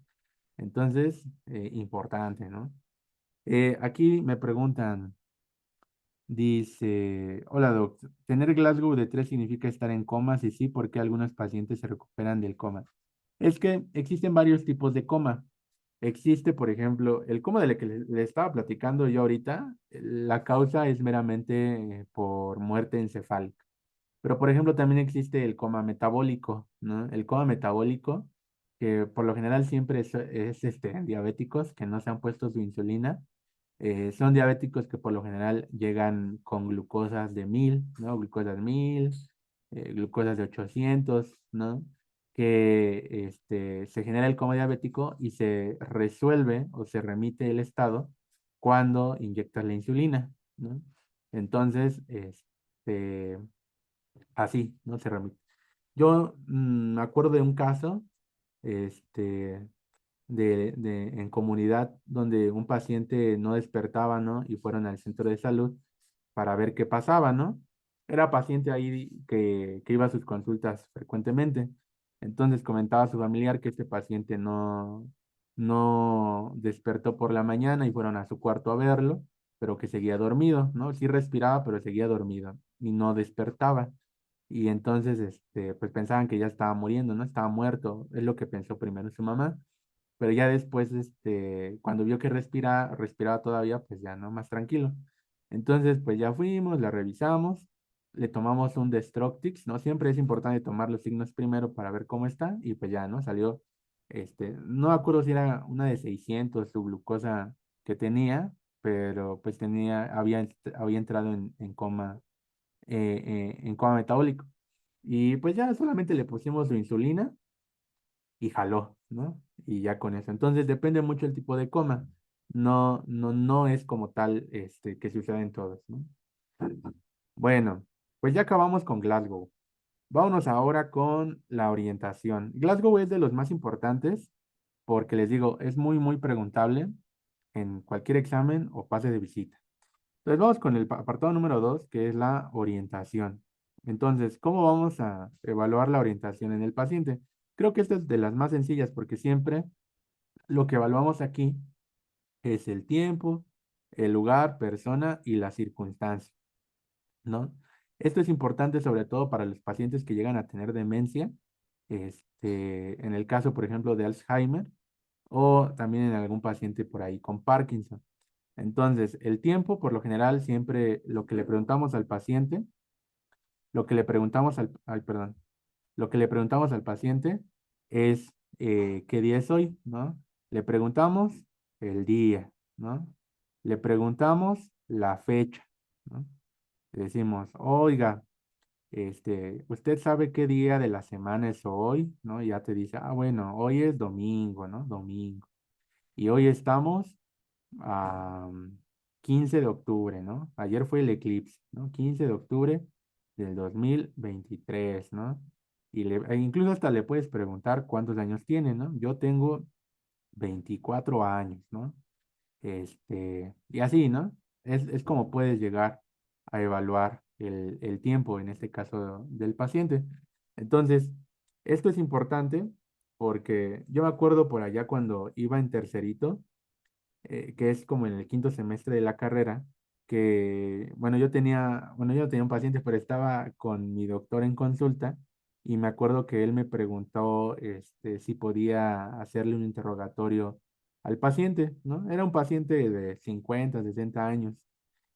Entonces, importante, ¿no? Aquí me preguntan, dice, hola doc, ¿tener Glasgow de 3 significa estar en coma? Si sí, ¿por qué algunos pacientes se recuperan del coma? Es que existen varios tipos de coma. Existe, por ejemplo, el coma del que le estaba platicando yo ahorita, la causa es meramente por muerte encefálica. Pero, por ejemplo, también existe el coma metabólico, ¿no? El coma metabólico, que por lo general siempre es en diabéticos que no se han puesto su insulina. Son diabéticos que por lo general llegan con glucosas de 1000, ¿no? Glucosas 1000, glucosas de 800, ¿no? Que se genera el coma diabético y se resuelve o se remite el estado cuando inyectas la insulina, ¿no? Entonces, así, ¿no? Se remite. Yo me acuerdo de un caso, este, en comunidad donde un paciente no despertaba, ¿no? Y fueron al centro de salud para ver qué pasaba, ¿no? Era paciente ahí que iba a sus consultas frecuentemente. Entonces comentaba a su familiar que este paciente no despertó por la mañana y fueron a su cuarto a verlo, pero que seguía dormido, ¿no? Sí respiraba, pero seguía dormido y no despertaba. Y entonces, pues pensaban que ya estaba muriendo, ¿no? Estaba muerto, es lo que pensó primero su mamá, pero ya después, cuando vio que respiraba todavía, pues ya, ¿no? Más tranquilo. Entonces, pues ya fuimos, la revisamos, le tomamos un Destructix, ¿no? Siempre es importante tomar los signos primero para ver cómo está, y pues ya, ¿no? Salió, no me acuerdo si era una de 600 su glucosa que tenía, pero pues había entrado en coma metabólico. Y pues ya solamente le pusimos su insulina y jaló, ¿no? Y ya con eso. Entonces depende mucho el tipo de coma. No es como tal que sucede en todos, ¿no? Bueno, pues ya acabamos con Glasgow. Vámonos ahora con la orientación. Glasgow es de los más importantes porque les digo, es muy, muy preguntable en cualquier examen o pase de visita. Entonces vamos con el apartado número 2, que es la orientación. Entonces, ¿cómo vamos a evaluar la orientación en el paciente? Creo que esta es de las más sencillas porque siempre lo que evaluamos aquí es el tiempo, el lugar, persona y la circunstancia, ¿no? Esto es importante sobre todo para los pacientes que llegan a tener demencia, en el caso, por ejemplo, de Alzheimer o también en algún paciente por ahí con Parkinson. Entonces, el tiempo, por lo general, siempre lo que le preguntamos al paciente, lo que le preguntamos perdón, lo que le preguntamos al paciente es qué día es hoy, ¿no? Le preguntamos el día, ¿no? Le preguntamos la fecha, ¿no? Le decimos, oiga, ¿usted sabe qué día de la semana es hoy? ¿No? Y ya te dice, ah, bueno, hoy es domingo, ¿no? Domingo. Y hoy estamos a 15 de octubre, ¿no? Ayer fue el eclipse, ¿no? 15 de octubre del 2023, ¿no? Incluso hasta le puedes preguntar cuántos años tiene, ¿no? Yo tengo 24 años, ¿no? Y así, ¿no? Es como puedes llegar a evaluar el tiempo, en este caso del paciente. Entonces, esto es importante porque yo me acuerdo por allá cuando iba en tercerito, que es como en el quinto semestre de la carrera, que, bueno, yo no tenía un paciente, pero estaba con mi doctor en consulta y me acuerdo que él me preguntó, si podía hacerle un interrogatorio al paciente, ¿no? Era un paciente de 50, 60 años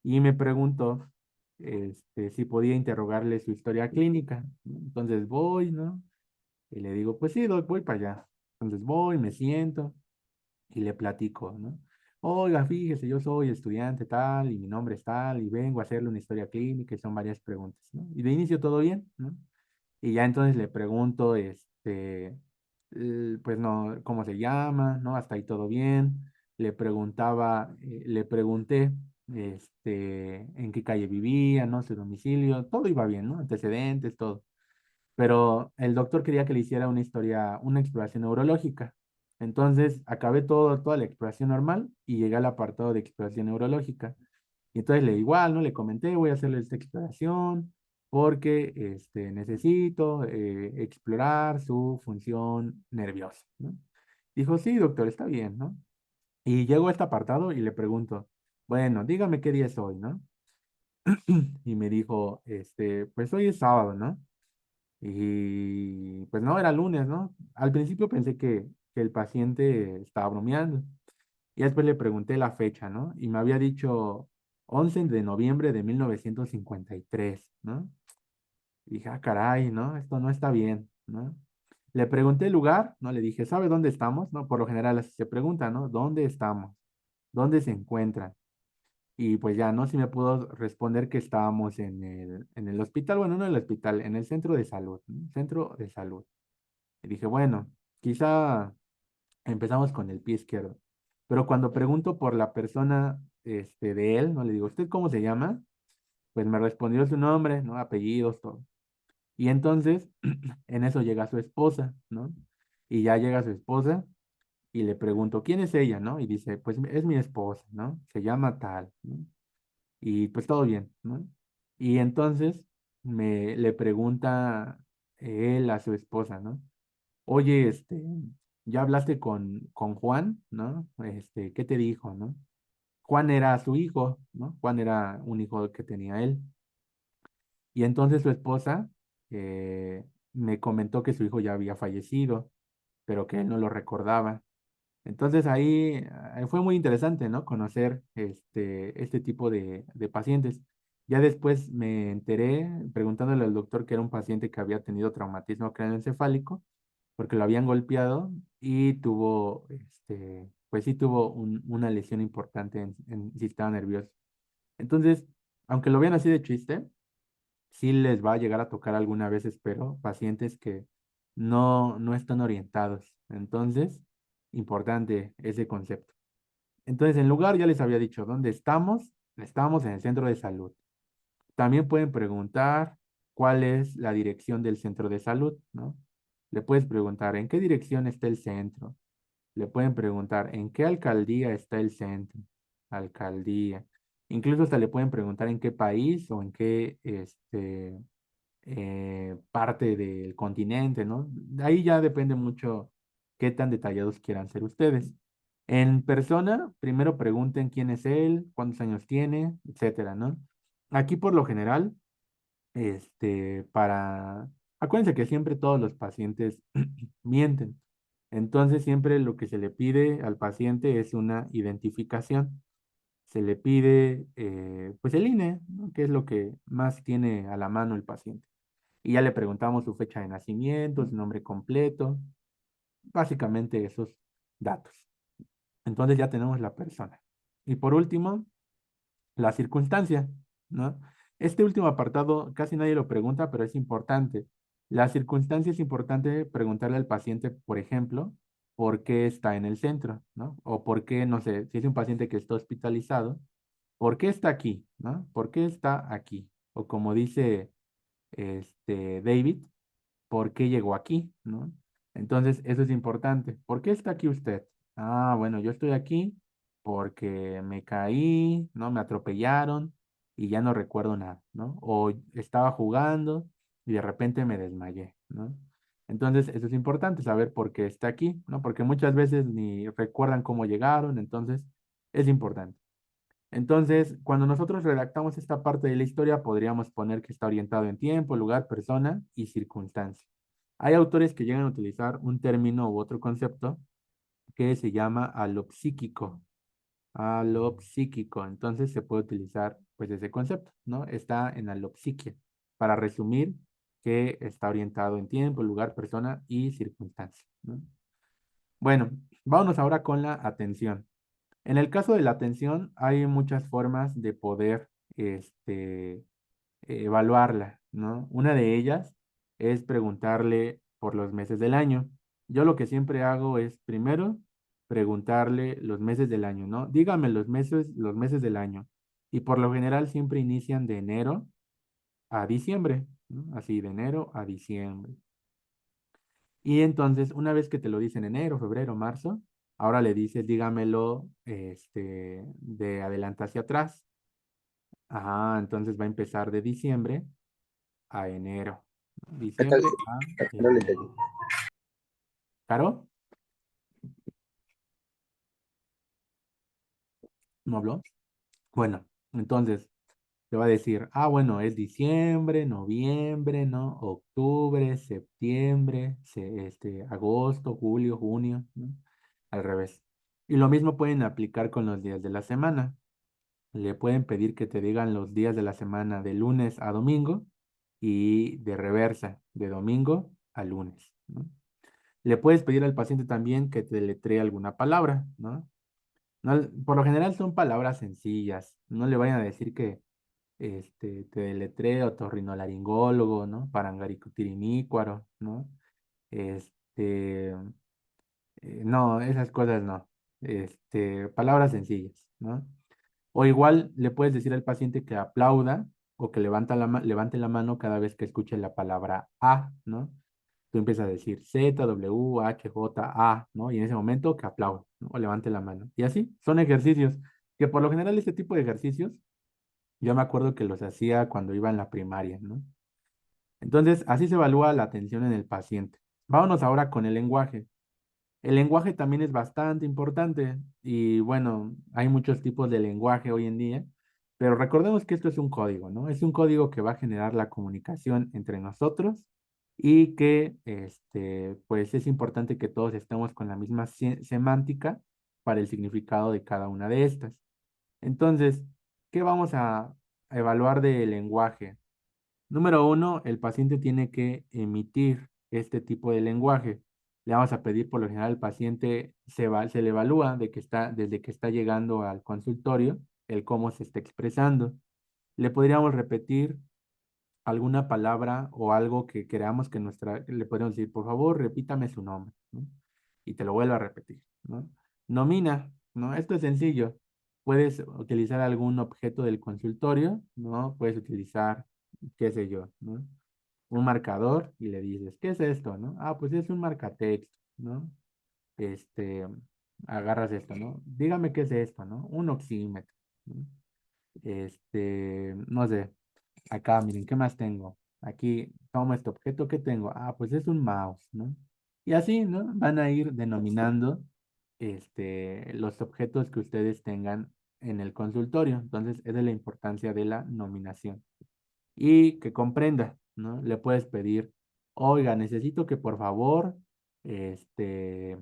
y me preguntó, si podía interrogarle su historia clínica, ¿no? Entonces voy, ¿no? Y le digo, pues sí, doc, voy para allá. Entonces voy, me siento y le platico, ¿no? Oiga, fíjese, yo soy estudiante tal y mi nombre es tal y vengo a hacerle una historia clínica y son varias preguntas, ¿no? Y de inicio todo bien, ¿no? Y ya entonces le pregunto, pues no, ¿cómo se llama? ¿No? Hasta ahí todo bien. Le pregunté, en qué calle vivía, ¿no? Su domicilio, todo iba bien, ¿no? Antecedentes, todo, pero el doctor quería que le hiciera una historia, una exploración neurológica. Entonces, acabé toda la exploración normal y llegué al apartado de exploración neurológica. Y entonces le igual, ¿no? Le comenté, voy a hacerle esta exploración porque necesito explorar su función nerviosa, ¿no? Dijo, sí, doctor, está bien, ¿no? Y llego a este apartado y le pregunto, bueno, dígame qué día es hoy, ¿no? Y me dijo, pues hoy es sábado, ¿no? Y pues no, era lunes, ¿no? Al principio pensé que el paciente estaba bromeando. Y después le pregunté la fecha, ¿no? Y me había dicho 11 de noviembre de 1953, ¿no? Y dije, ah, caray, ¿no? Esto no está bien, ¿no? Le pregunté el lugar, ¿no? Le dije, ¿sabe dónde estamos? ¿No? Por lo general así se pregunta, ¿no? ¿Dónde estamos? ¿Dónde se encuentran? Y pues ya, ¿no? Sí me pudo responder que estábamos en el hospital, bueno, no en el hospital, en el centro de salud, ¿no? Centro de salud. Y dije, bueno, quizá empezamos con el pie izquierdo. Pero cuando pregunto por la persona, de él, ¿no? Le digo, ¿usted cómo se llama? Pues me respondió su nombre, ¿no? Apellidos, todo. Y entonces, en eso llega su esposa, ¿no? Y ya llega su esposa y le pregunto, ¿quién es ella, no? Y dice, pues es mi esposa, ¿no? Se llama tal, ¿no? Y pues todo bien, ¿no? Y entonces le pregunta él a su esposa, ¿no? Oye, ya hablaste con Juan, ¿no? ¿Qué te dijo, no? Juan era su hijo, ¿no? Juan era un hijo que tenía él. Y entonces su esposa me comentó que su hijo ya había fallecido, pero que él no lo recordaba. Entonces ahí fue muy interesante, ¿no? Conocer este tipo de pacientes. Ya después me enteré, preguntándole al doctor, que era un paciente que había tenido traumatismo craneoencefálico, porque lo habían golpeado y tuvo, pues sí tuvo una lesión importante en el sistema nervioso. Entonces, aunque lo vean así de chiste, sí les va a llegar a tocar alguna vez, espero, pacientes que no están orientados. Entonces, importante ese concepto. Entonces, en lugar, ya les había dicho, ¿dónde estamos? Estamos en el centro de salud. También pueden preguntar cuál es la dirección del centro de salud, ¿no? Le puedes preguntar, ¿en qué dirección está el centro? Le pueden preguntar, ¿en qué alcaldía está el centro? Alcaldía. Incluso hasta le pueden preguntar en qué país o en qué, parte del continente, ¿no? Ahí ya depende mucho qué tan detallados quieran ser ustedes. En persona, primero pregunten quién es él, cuántos años tiene, etcétera, ¿no? Aquí por lo general, acuérdense que siempre todos los pacientes mienten. Entonces, siempre lo que se le pide al paciente es una identificación. Se le pide, pues el INE, ¿no? Que es lo que más tiene a la mano el paciente. Y ya le preguntamos su fecha de nacimiento, su nombre completo, básicamente esos datos. Entonces ya tenemos la persona. Y por último, la circunstancia, ¿no? Este último apartado casi nadie lo pregunta, pero es importante. La circunstancia es importante preguntarle al paciente, por ejemplo, por qué está en el centro, ¿no? O por qué, no sé, si es un paciente que está hospitalizado, ¿por qué está aquí, ¿no? ¿Por qué está aquí? O como dice David, ¿por qué llegó aquí, ¿no? Entonces, eso es importante. ¿Por qué está aquí usted? Ah, bueno, yo estoy aquí porque me caí, ¿no? Me atropellaron y ya no recuerdo nada, ¿no? O estaba jugando y de repente me desmayé, ¿no? Entonces, eso es importante, saber por qué está aquí, ¿no? Porque muchas veces ni recuerdan cómo llegaron, entonces es importante. Entonces, cuando nosotros redactamos esta parte de la historia, podríamos poner que está orientado en tiempo, lugar, persona y circunstancia. Hay autores que llegan a utilizar un término u otro concepto que se llama alopsíquico. Alopsíquico. Entonces se puede utilizar pues ese concepto, ¿no? Está en alopsiquia, para resumir que está orientado en tiempo, lugar, persona y circunstancia, ¿no? Bueno, vámonos ahora con la atención. En el caso de la atención, hay muchas formas de poder evaluarla, ¿no? Una de ellas es preguntarle por los meses del año. Yo lo que siempre hago es primero preguntarle los meses del año, ¿no? Dígame los meses del año. Y por lo general siempre inician de enero a diciembre, ¿no? Así, de enero a diciembre. Y entonces, una vez que te lo dicen enero, febrero, marzo, ahora le dices, dígamelo, de adelante hacia atrás. Ajá, entonces va a empezar de diciembre a enero. Diciembre a enero. ¿Caro? ¿No habló? Bueno, entonces te va a decir, bueno, es diciembre, noviembre, ¿no? Octubre, septiembre, agosto, julio, junio, ¿no? Al revés. Y lo mismo pueden aplicar con los días de la semana. Le pueden pedir que te digan los días de la semana de lunes a domingo y de reversa, de domingo a lunes, ¿no? Le puedes pedir al paciente también que te letree alguna palabra, ¿no? Por lo general son palabras sencillas. No le vayan a decir que te deletree otorrinolaringólogo, ¿no? Parangaricutirinícuaro, ¿no? Este, no, esas cosas no. Palabras sencillas, ¿no? O igual le puedes decir al paciente que aplauda o que levante la mano cada vez que escuche la palabra A, ¿no? Tú empiezas a decir Z, W, H, J, A, ¿no? Y en ese momento que aplaude, ¿no? O levante la mano. Y así, son ejercicios que por lo general este tipo de ejercicios, yo me acuerdo que los hacía cuando iba en la primaria, ¿no? Entonces, así se evalúa la atención en el paciente. Vámonos ahora con el lenguaje. El lenguaje también es bastante importante y bueno, hay muchos tipos de lenguaje hoy en día, pero recordemos que esto es un código, ¿no? Es un código que va a generar la comunicación entre nosotros y que, pues es importante que todos estemos con la misma semántica para el significado de cada una de estas. Entonces, ¿qué vamos a evaluar del lenguaje? Número uno, el paciente tiene que emitir este tipo de lenguaje. Le vamos a pedir por lo general al paciente, se le evalúa desde que está llegando al consultorio, el cómo se está expresando. Le podríamos repetir alguna palabra o algo que creamos le podríamos decir, por favor, repítame su nombre, ¿no? Y te lo vuelvo a repetir, ¿no? Nomina, ¿no? Esto es sencillo. Puedes utilizar algún objeto del consultorio, ¿no? Puedes utilizar, qué sé yo, ¿no? Un marcador y le dices, ¿qué es esto, no? Pues es un marcatexto, ¿no? Este, agarras esto, ¿no? Dígame qué es esto, ¿no? Un oxímetro, ¿no? No sé, acá, miren, ¿qué más tengo? Aquí tomo este objeto que tengo. Pues es un mouse, ¿no? Y así, ¿no? Van a ir denominando los objetos que ustedes tengan en el consultorio. Entonces, esa es la importancia de la nominación. Y que comprenda, ¿no? Le puedes pedir, oiga, necesito que por favor, este,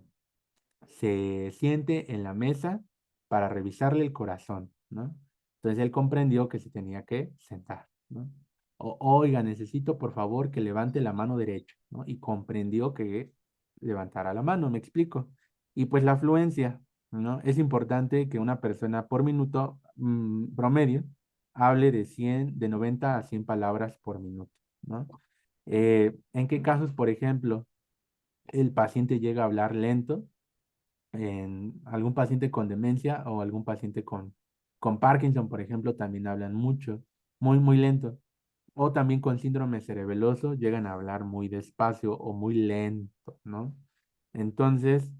se siente en la mesa para revisarle el corazón, ¿no? Entonces él comprendió que se tenía que sentar, ¿no? Oiga, necesito por favor que levante la mano derecha, ¿no? Y comprendió que levantara la mano, me explico. Y pues la afluencia, ¿no? Es importante que una persona por minuto promedio hable de 90 a 100 palabras por minuto, ¿no? ¿En qué casos, por ejemplo, el paciente llega a hablar lento? En algún paciente con demencia o algún paciente con Parkinson, por ejemplo, también hablan mucho, muy, muy lento. O también con síndrome cerebeloso llegan a hablar muy despacio o muy lento, ¿no? Entonces,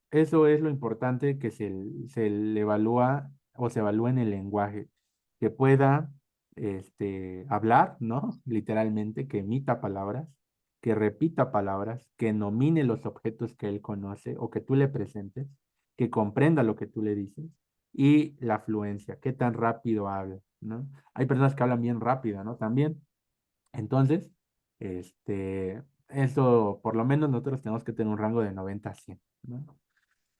eso es lo importante que se le evalúa o se evalúa en el lenguaje, que pueda hablar, ¿no? Literalmente, que emita palabras, que repita palabras, que nomine los objetos que él conoce o que tú le presentes, que comprenda lo que tú le dices, y la fluencia, qué tan rápido habla, ¿no? Hay personas que hablan bien rápido, ¿no? También. Entonces, eso, por lo menos nosotros tenemos que tener un rango de 90 a 100, ¿no?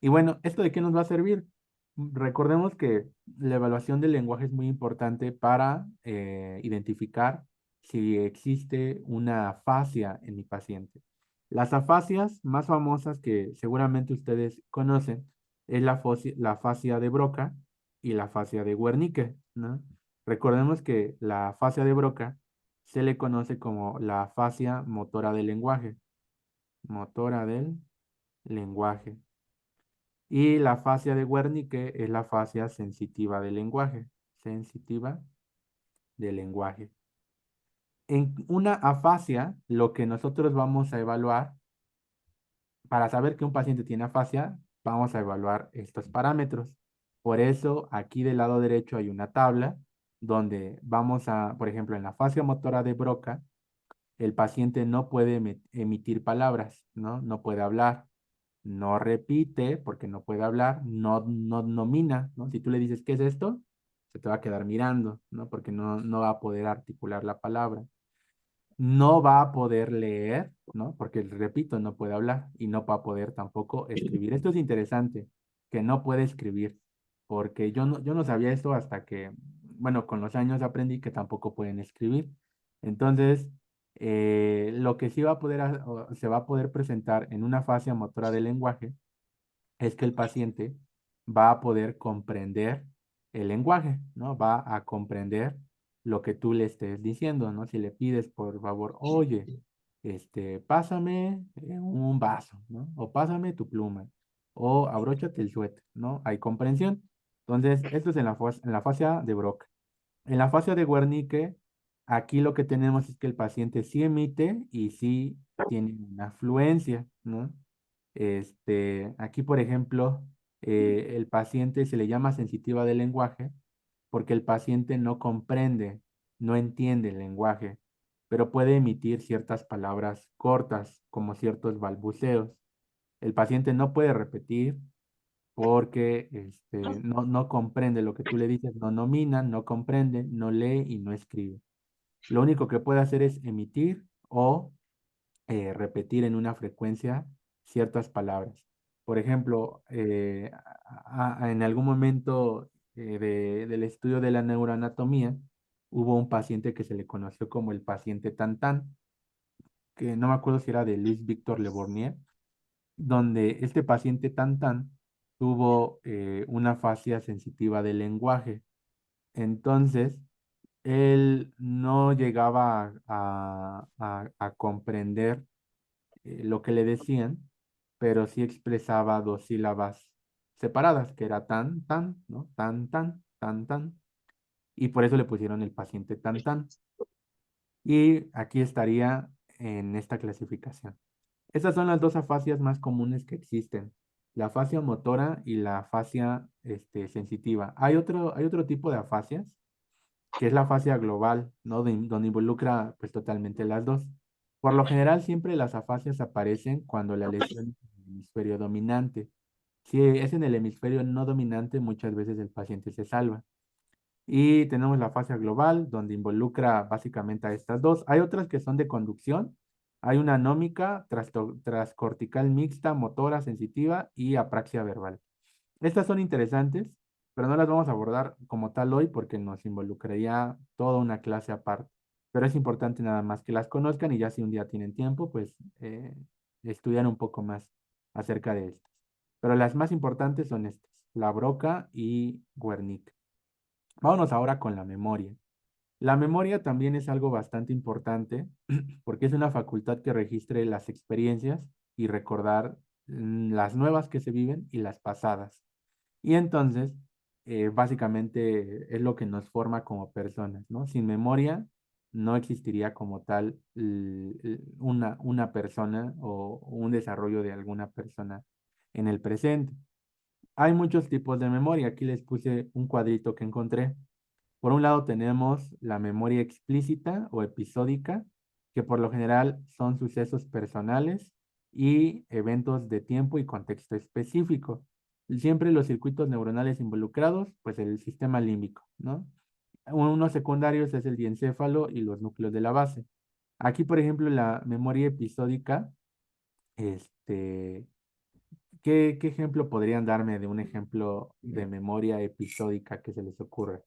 Y bueno, ¿esto de qué nos va a servir? Recordemos que la evaluación del lenguaje es muy importante para identificar si existe una afasia en mi paciente. Las afasias más famosas que seguramente ustedes conocen es la afasia de Broca y la afasia de Wernicke, ¿no? Recordemos que la afasia de Broca se le conoce como la afasia motora del lenguaje. Y la fascia de Wernicke es la fascia sensitiva del lenguaje. Sensitiva del lenguaje. En una afasia, lo que nosotros vamos a evaluar, para saber que un paciente tiene afasia, vamos a evaluar estos parámetros. Por eso, aquí del lado derecho hay una tabla donde vamos a, por ejemplo, en la fascia motora de Broca, el paciente no puede emitir palabras, ¿no? No puede hablar, no repite porque no puede hablar, no nomina, ¿no? Si tú le dices, ¿qué es esto? Se te va a quedar mirando, ¿no? Porque no va a poder articular la palabra. No va a poder leer, ¿no? Porque, repito, no puede hablar y no va a poder tampoco escribir. Esto es interesante, que no puede escribir, porque yo no sabía esto hasta que, bueno, con los años aprendí que tampoco pueden escribir. Entonces, lo que sí va a poder, o se va a poder presentar en una fase motora del lenguaje es que el paciente va a poder comprender el lenguaje, ¿no? Va a comprender lo que tú le estés diciendo, ¿no? Si le pides, por favor, oye, pásame un vaso, ¿no? O pásame tu pluma, o abróchate el suéter, ¿no? Hay comprensión. Entonces, esto es en la fascia de Broca. En la fascia de Wernicke, aquí lo que tenemos es que el paciente sí emite y sí tiene una fluencia, ¿no? Aquí, por ejemplo, el paciente se le llama sensitiva del lenguaje porque el paciente no comprende, no entiende el lenguaje, pero puede emitir ciertas palabras cortas, como ciertos balbuceos. El paciente no puede repetir porque no comprende lo que tú le dices, no nomina, no comprende, no lee y no escribe. Lo único que puede hacer es emitir o repetir en una frecuencia ciertas palabras. Por ejemplo, en algún momento del estudio de la neuroanatomía, hubo un paciente que se le conoció como el paciente Tantán, que no me acuerdo si era de Luis Víctor Le Bornier, donde este paciente Tantán tuvo una fascia sensitiva del lenguaje. Entonces, él no llegaba a comprender lo que le decían, pero sí expresaba dos sílabas separadas, que era tan, tan, ¿no? Tan, tan, tan, tan. Y por eso le pusieron el paciente tan, tan. Y aquí estaría en esta clasificación. Estas son las dos afasias más comunes que existen, la afasia motora y la afasia sensitiva. Hay otro tipo de afasias, que es la afasia global, ¿no? Donde involucra pues totalmente las dos. Por lo general, siempre las afasias aparecen cuando la lesión es en el hemisferio dominante. Si es en el hemisferio no dominante, muchas veces el paciente se salva. Y tenemos la afasia global, donde involucra básicamente a estas dos. Hay otras que son de conducción. Hay una anómica, transcortical mixta, motora, sensitiva y apraxia verbal. Estas son interesantes, pero no las vamos a abordar como tal hoy porque nos involucraría toda una clase aparte. Pero es importante nada más que las conozcan y ya si un día tienen tiempo, pues estudiar un poco más acerca de estas. Pero las más importantes son estas, la Broca y Wernicke. Vámonos ahora con la memoria. La memoria también es algo bastante importante porque es una facultad que registre las experiencias y recordar las nuevas que se viven y las pasadas. Y entonces, básicamente es lo que nos forma como personas, ¿no? Sin memoria no existiría como tal una persona o un desarrollo de alguna persona en el presente. Hay muchos tipos de memoria. Aquí les puse un cuadrito que encontré. Por un lado tenemos la memoria explícita o episódica, que por lo general son sucesos personales y eventos de tiempo y contexto específico. Siempre los circuitos neuronales involucrados, pues el sistema límbico, ¿no? Unos secundarios es el diencéfalo y los núcleos de la base. Aquí, por ejemplo, la memoria episódica, este, ¿qué ejemplo podrían darme de un ejemplo de memoria episódica que se les ocurre?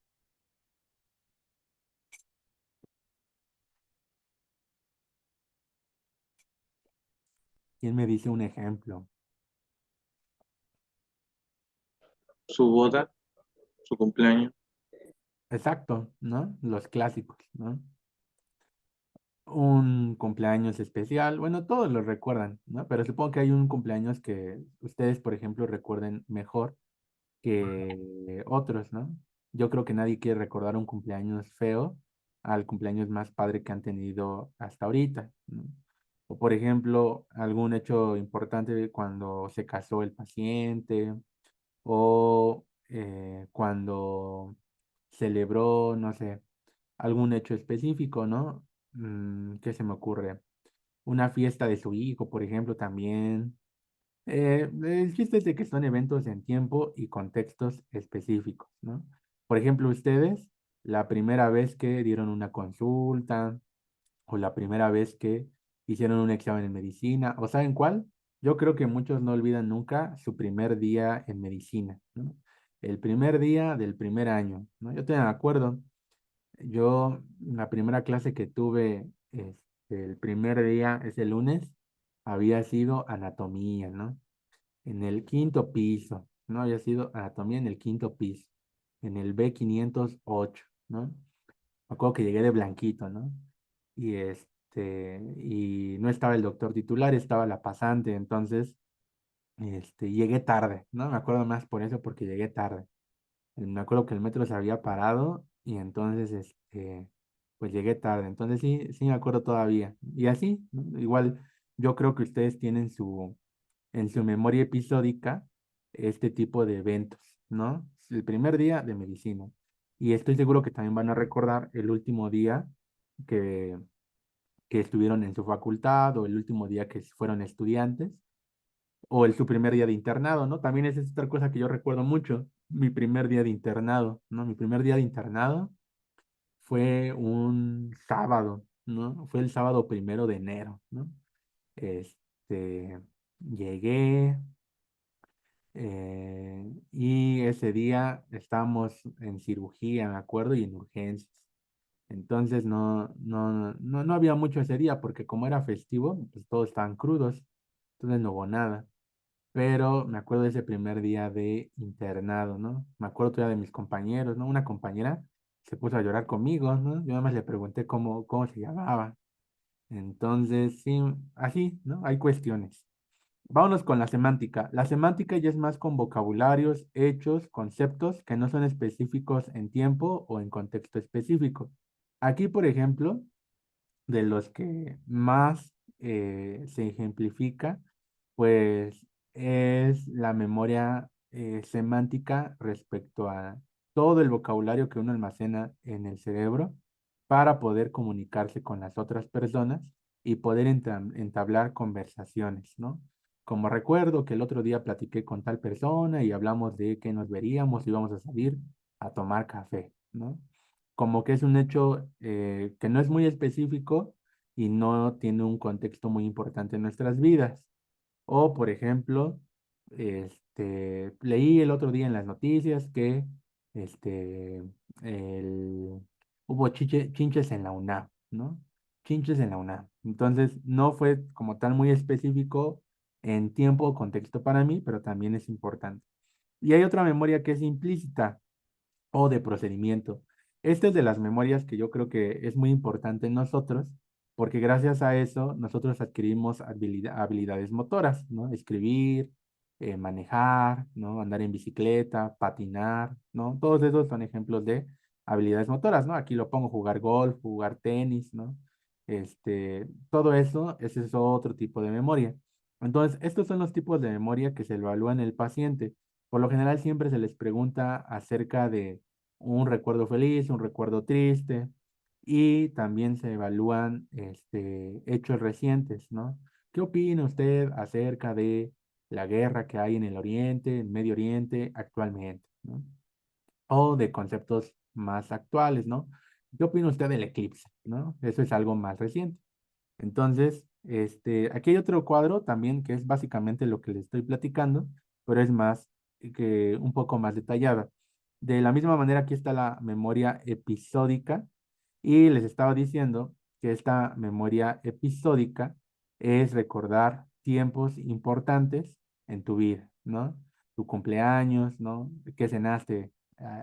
¿Quién me dice un ejemplo? Su boda, su cumpleaños. Exacto, ¿no? Los clásicos, ¿no? Un cumpleaños especial, bueno, todos lo recuerdan, ¿no? Pero supongo que hay un cumpleaños que ustedes, por ejemplo, recuerden mejor que otros, ¿no? Yo creo que nadie quiere recordar un cumpleaños feo al cumpleaños más padre que han tenido hasta ahorita, ¿no? O por ejemplo, algún hecho importante cuando se casó el paciente o cuando celebró, no sé, algún hecho específico, ¿no? ¿Qué se me ocurre? Una fiesta de su hijo, por ejemplo, también. El chiste es de que son eventos en tiempo y contextos específicos, ¿no? Por ejemplo, ustedes, la primera vez que dieron una consulta o la primera vez que hicieron un examen en medicina, ¿o saben cuál? Yo creo que muchos no olvidan nunca su primer día en medicina, ¿no? El primer día del primer año, ¿no? Yo te me acuerdo, yo la primera clase que tuve el primer día, ese lunes, había sido anatomía, ¿no? En el quinto piso, ¿no? Había sido anatomía en el quinto piso, en el B508, ¿no? Me acuerdo que llegué de blanquito, ¿no? Y no estaba el doctor titular, estaba la pasante, entonces, llegué tarde, ¿no? Me acuerdo más por eso, porque llegué tarde. Me acuerdo que el metro se había parado y entonces, pues llegué tarde. Entonces sí, sí me acuerdo todavía. Y así, ¿no? Igual yo creo que ustedes tienen en su memoria episódica este tipo de eventos, ¿no? El primer día de medicina. Y estoy seguro que también van a recordar el último día que, que estuvieron en su facultad o el último día que fueron estudiantes o su primer día de internado, ¿no? También esa es otra cosa que yo recuerdo mucho, mi primer día de internado, ¿no? Mi primer día de internado fue un sábado, ¿no? Fue el sábado 1 de enero, ¿no? Este, llegué, y ese día estábamos en cirugía, me acuerdo, y en urgencias. Entonces no había mucho ese día porque como era festivo, pues todos estaban crudos, entonces no hubo nada. Pero me acuerdo de ese primer día de internado, ¿no? Me acuerdo todavía de mis compañeros, ¿no? Una compañera se puso a llorar conmigo, ¿no? Yo nada más le pregunté cómo se llamaba. Entonces, sí, así, ¿no? Hay cuestiones. Vámonos con la semántica. La semántica ya es más con vocabularios, hechos, conceptos que no son específicos en tiempo o en contexto específico. Aquí, por ejemplo, de los que más se ejemplifica, pues es la memoria semántica respecto a todo el vocabulario que uno almacena en el cerebro para poder comunicarse con las otras personas y poder entablar conversaciones, ¿no? Como recuerdo que el otro día platiqué con tal persona y hablamos de que nos veríamos y íbamos a salir a tomar café, ¿no? Como que es un hecho que no es muy específico y no tiene un contexto muy importante en nuestras vidas. O, por ejemplo, leí el otro día en las noticias que este, el- hubo chinches en la UNAM, ¿no? Chinches en la UNAM. Entonces, no fue como tal muy específico en tiempo o contexto para mí, pero también es importante. Y hay otra memoria que es implícita o de procedimiento. Esta es de las memorias que yo creo que es muy importante en nosotros, porque gracias a eso nosotros adquirimos habilidades motoras, ¿no? Escribir, manejar, ¿no? Andar en bicicleta, patinar, ¿no? Todos esos son ejemplos de habilidades motoras, ¿no? Aquí lo pongo jugar golf, jugar tenis, ¿no? Todo eso, ese es otro tipo de memoria. Entonces, estos son los tipos de memoria que se evalúan en el paciente. Por lo general siempre se les pregunta acerca de un recuerdo feliz, un recuerdo triste, y también se evalúan hechos recientes, ¿no? ¿Qué opina usted acerca de la guerra que hay en el Oriente, en Medio Oriente actualmente, ¿no? O de conceptos más actuales, ¿no? ¿Qué opina usted del eclipse, ¿no? Eso es algo más reciente. Entonces, aquí hay otro cuadro también que es básicamente lo que le estoy platicando, pero es más, que un poco más detallada. De la misma manera, aquí está la memoria episódica y les estaba diciendo que esta memoria episódica es recordar tiempos importantes en tu vida, ¿no? Tu cumpleaños, ¿no? ¿Qué cenaste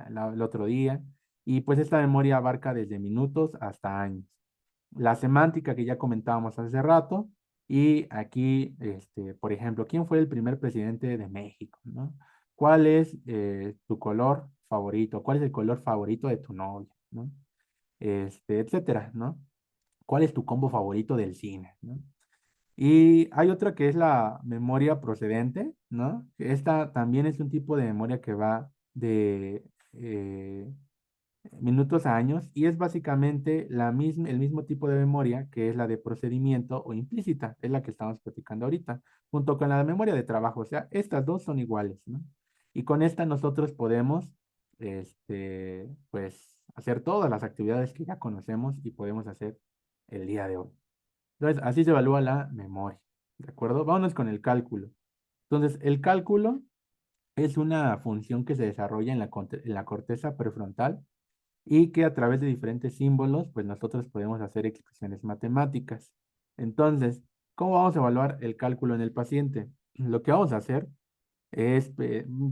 el otro día? Y pues esta memoria abarca desde minutos hasta años. La semántica que ya comentábamos hace rato, y aquí, por ejemplo, ¿quién fue el primer presidente de México, ¿no? ¿Cuál es tu color favorito? ¿Cuál es el color favorito de tu novia, ¿no? Etcétera, ¿no? ¿Cuál es tu combo favorito del cine, ¿no? Y hay otra que es la memoria procedente, ¿no? Esta también es un tipo de memoria que va de minutos a años, y es básicamente el mismo tipo de memoria que es la de procedimiento o implícita, es la que estamos platicando ahorita, junto con la memoria de trabajo. O sea, estas dos son iguales, ¿no? Y con esta nosotros podemos, pues, hacer todas las actividades que ya conocemos y podemos hacer el día de hoy. Entonces, así se evalúa la memoria, ¿de acuerdo? Vámonos con el cálculo. Entonces, el cálculo es una función que se desarrolla en la corteza prefrontal, y que a través de diferentes símbolos, pues nosotros podemos hacer expresiones matemáticas. Entonces, ¿cómo vamos a evaluar el cálculo en el paciente? Lo que vamos a hacer es,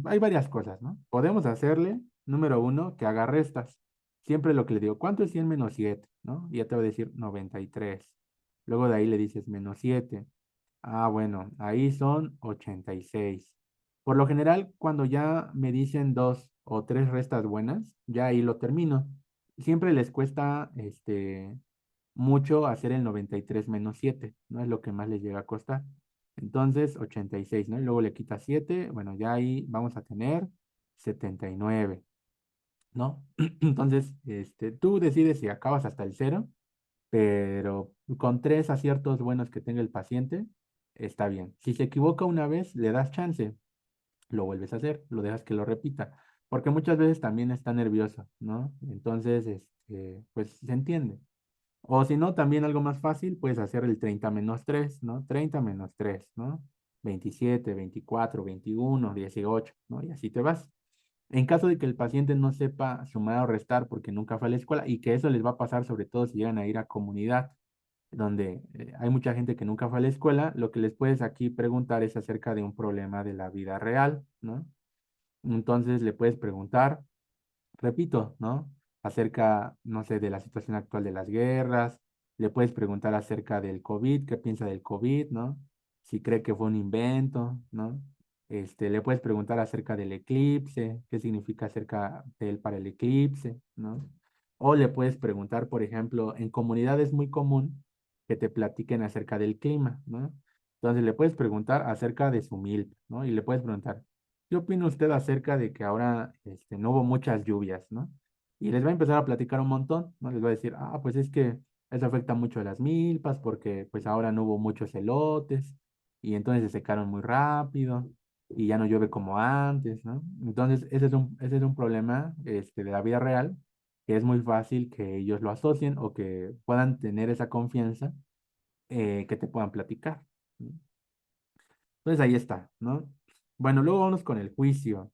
hay varias cosas, ¿no? Podemos hacerle, número uno, que haga restas. Siempre lo que le digo, ¿cuánto es 100 menos 7? ¿No? Y ya te va a decir 93. Luego de ahí le dices menos 7. Ah, bueno, ahí son 86. Por lo general, cuando ya me dicen dos o tres restas buenas, ya ahí lo termino. Siempre les cuesta mucho hacer el 93 menos 7, ¿no? Es lo que más les llega a costar. Entonces, 86, ¿no? Y luego le quitas 7, bueno, ya ahí vamos a tener 79, ¿no? Entonces, tú decides si acabas hasta el cero, pero con tres aciertos buenos que tenga el paciente, está bien. Si se equivoca una vez, le das chance, lo vuelves a hacer, lo dejas que lo repita, porque muchas veces también está nervioso, ¿no? Entonces, pues se entiende. O si no, también algo más fácil, puedes hacer el 30 menos 3, ¿no? 30 menos 3, ¿no? 27, 24, 21, 18, ¿no? Y así te vas. En caso de que el paciente no sepa sumar o restar porque nunca fue a la escuela, y que eso les va a pasar sobre todo si llegan a ir a comunidad, donde hay mucha gente que nunca fue a la escuela, lo que les puedes aquí preguntar es acerca de un problema de la vida real, ¿no? Entonces le puedes preguntar, repito, ¿no? Acerca, no sé, de la situación actual de las guerras, le puedes preguntar acerca del COVID, qué piensa del COVID, ¿no? Si cree que fue un invento, ¿no? Le puedes preguntar acerca del eclipse, qué significa acerca de él para el eclipse, ¿no? O le puedes preguntar, por ejemplo, en comunidad es muy común que te platiquen acerca del clima, ¿no? Entonces le puedes preguntar acerca de su milpa, ¿no? Y le puedes preguntar, ¿qué opina usted acerca de que ahora no hubo muchas lluvias, ¿no? Y les va a empezar a platicar un montón, ¿no? Les va a decir, ah, pues es que eso afecta mucho a las milpas porque pues ahora no hubo muchos elotes y entonces se secaron muy rápido y ya no llueve como antes, ¿no? Entonces ese es un problema de la vida real, que es muy fácil que ellos lo asocien o que puedan tener esa confianza, que te puedan platicar, ¿no? Entonces ahí está, ¿no? Bueno, luego vamos con el juicio.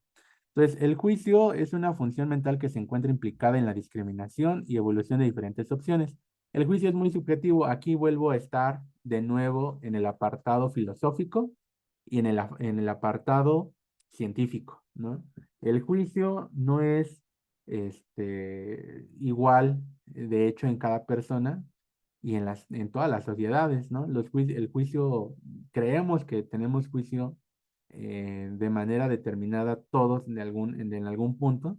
Entonces, el juicio es una función mental que se encuentra implicada en la discriminación y evolución de diferentes opciones. El juicio es muy subjetivo. Aquí vuelvo a estar de nuevo en el apartado filosófico y en el apartado científico, ¿no? El juicio no es igual, de hecho, en cada persona y en todas las sociedades, ¿no? El juicio, creemos que tenemos juicio de manera determinada todos en algún punto,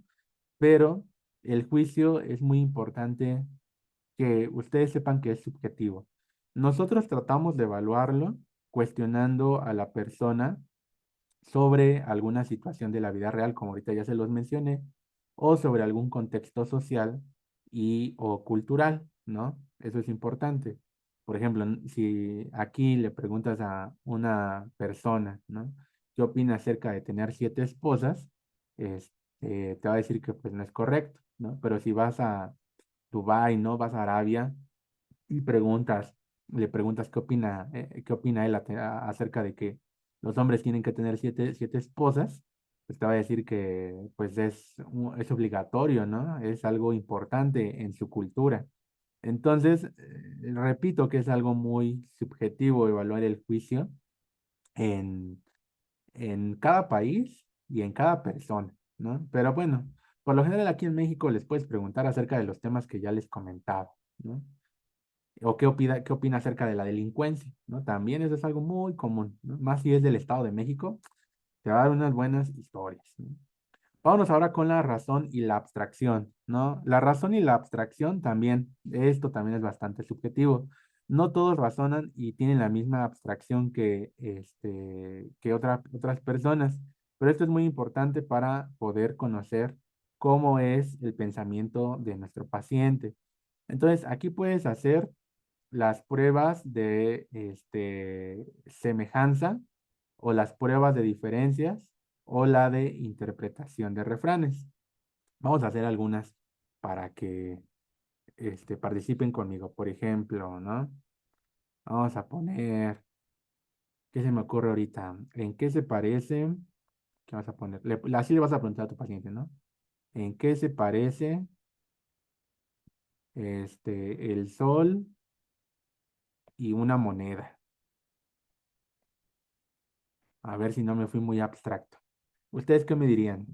pero el juicio es muy importante que ustedes sepan que es subjetivo. Nosotros tratamos de evaluarlo cuestionando a la persona sobre alguna situación de la vida real, como ahorita ya se los mencioné, o sobre algún contexto social y o cultural, ¿no? Eso es importante. Por ejemplo, si aquí le preguntas a una persona, ¿no? ¿Qué opina acerca de tener 7 esposas? Te va a decir que pues no es correcto, ¿no? Pero si vas a Dubái, ¿no? Vas a Arabia y le preguntas qué opina él acerca de que los hombres tienen que tener siete esposas, pues te va a decir que pues es obligatorio, ¿no? Es algo importante en su cultura. Entonces, repito que es algo muy subjetivo evaluar el juicio en, en cada país y en cada persona, ¿no? Pero bueno, por lo general aquí en México les puedes preguntar acerca de los temas que ya les comentaba, ¿no? O qué opina acerca de la delincuencia, ¿no? También eso es algo muy común, ¿no? Más si es del Estado de México, te va a dar unas buenas historias, ¿no? Vámonos ahora con la razón y la abstracción, ¿no? La razón y la abstracción también, esto también es bastante subjetivo. No todos razonan y tienen la misma abstracción que otras personas, pero esto es muy importante para poder conocer cómo es el pensamiento de nuestro paciente. Entonces, aquí puedes hacer las pruebas de semejanza o las pruebas de diferencias o la de interpretación de refranes. Vamos a hacer algunas para que participen conmigo. Por ejemplo, ¿no? Vamos a poner, ¿qué se me ocurre ahorita? ¿En qué se parece? ¿Qué vas a poner? Así le vas a preguntar a tu paciente, ¿no? ¿En qué se parece el sol y una moneda? A ver si no me fui muy abstracto. ¿Ustedes qué me dirían?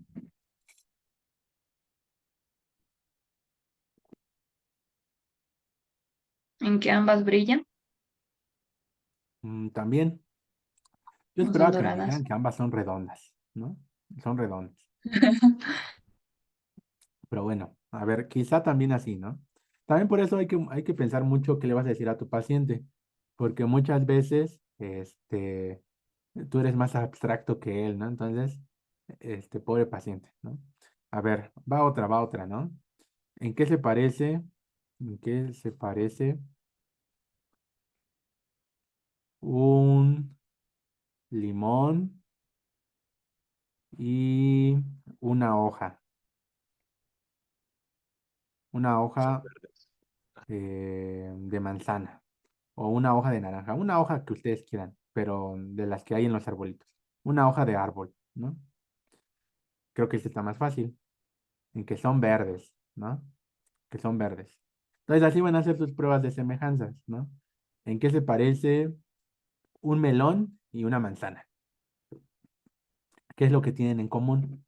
en que ambas brillan También, yo o son esperaba que me dijeran doradas. que ambas son redondas, ¿no? Son redondas. Pero bueno, a ver, quizá también así, ¿no? También por eso hay que pensar mucho qué le vas a decir a tu paciente, porque muchas veces, tú eres más abstracto que él, ¿no? Entonces, pobre paciente, ¿no? A ver, va otra, ¿no? ¿En qué se parece? ¿En qué se parece un limón y una hoja? Una Son hoja verdes. de manzana o una hoja de naranja, una hoja que ustedes quieran, pero de las que hay en los arbolitos. Una hoja de árbol, ¿no? Creo que este está más fácil, en que son verdes, ¿no? Que son verdes. Entonces así van a hacer sus pruebas de semejanzas, ¿no? ¿En qué se parece un melón y una manzana? ¿Qué es lo que tienen en común?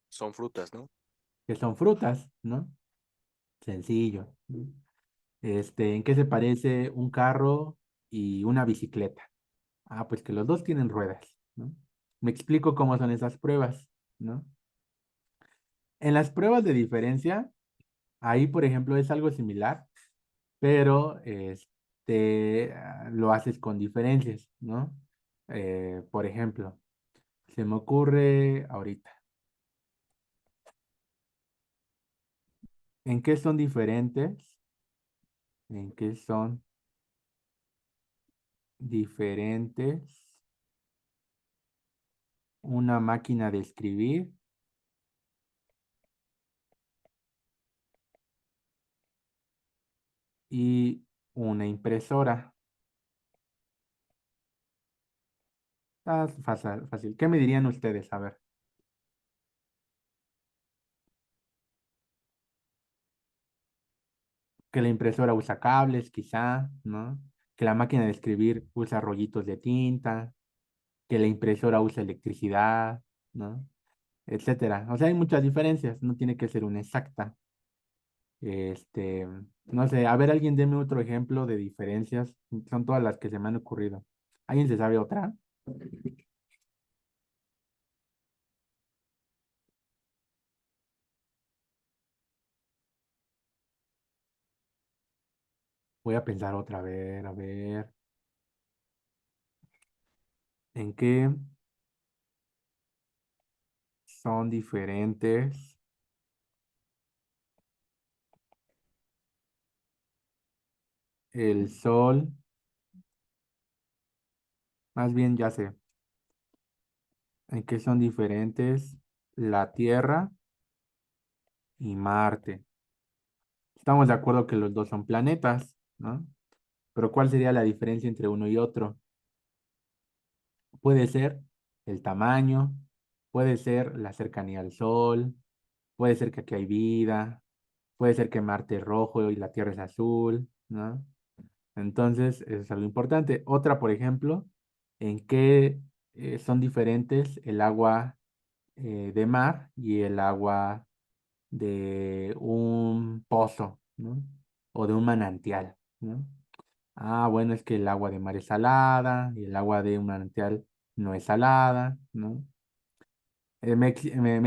Son frutas, ¿no? Que son frutas, ¿no? Sencillo. ¿No? ¿En qué se parece un carro y una bicicleta? Ah, pues que los dos tienen ruedas, ¿no? Me explico cómo son esas pruebas, ¿no? En las pruebas de diferencia, ahí, por ejemplo, es algo similar, pero lo haces con diferencias, ¿no? Por ejemplo, se me ocurre ahorita, ¿en qué son diferentes? ¿En qué son diferentes una máquina de escribir y una impresora? Ah, fácil, fácil. ¿Qué me dirían ustedes? A ver. Que la impresora usa cables, quizá, ¿no? Que la máquina de escribir usa rollitos de tinta, que la impresora usa electricidad, ¿no? Etcétera. O sea, hay muchas diferencias, no tiene que ser una exacta. Este, no sé, a ver, alguien deme otro ejemplo de diferencias. Son todas las que se me han ocurrido. ¿Alguien se sabe otra? Voy a pensar otra vez, a ver. ¿En qué? son diferentes. El Sol, más bien ya sé, en qué son diferentes la Tierra y Marte. Estamos de acuerdo que los dos son planetas, ¿no? Pero ¿cuál sería la diferencia entre uno y otro? Puede ser el tamaño, puede ser la cercanía al Sol, puede ser que aquí hay vida, puede ser que Marte es rojo y la Tierra es azul, ¿no? Entonces, eso es algo importante. Otra, por ejemplo, en qué son diferentes el agua de mar y el agua de un pozo, ¿no? O de un manantial, ¿no? Ah, bueno, es que el agua de mar es salada y el agua de un manantial no es salada, ¿no? ¿Me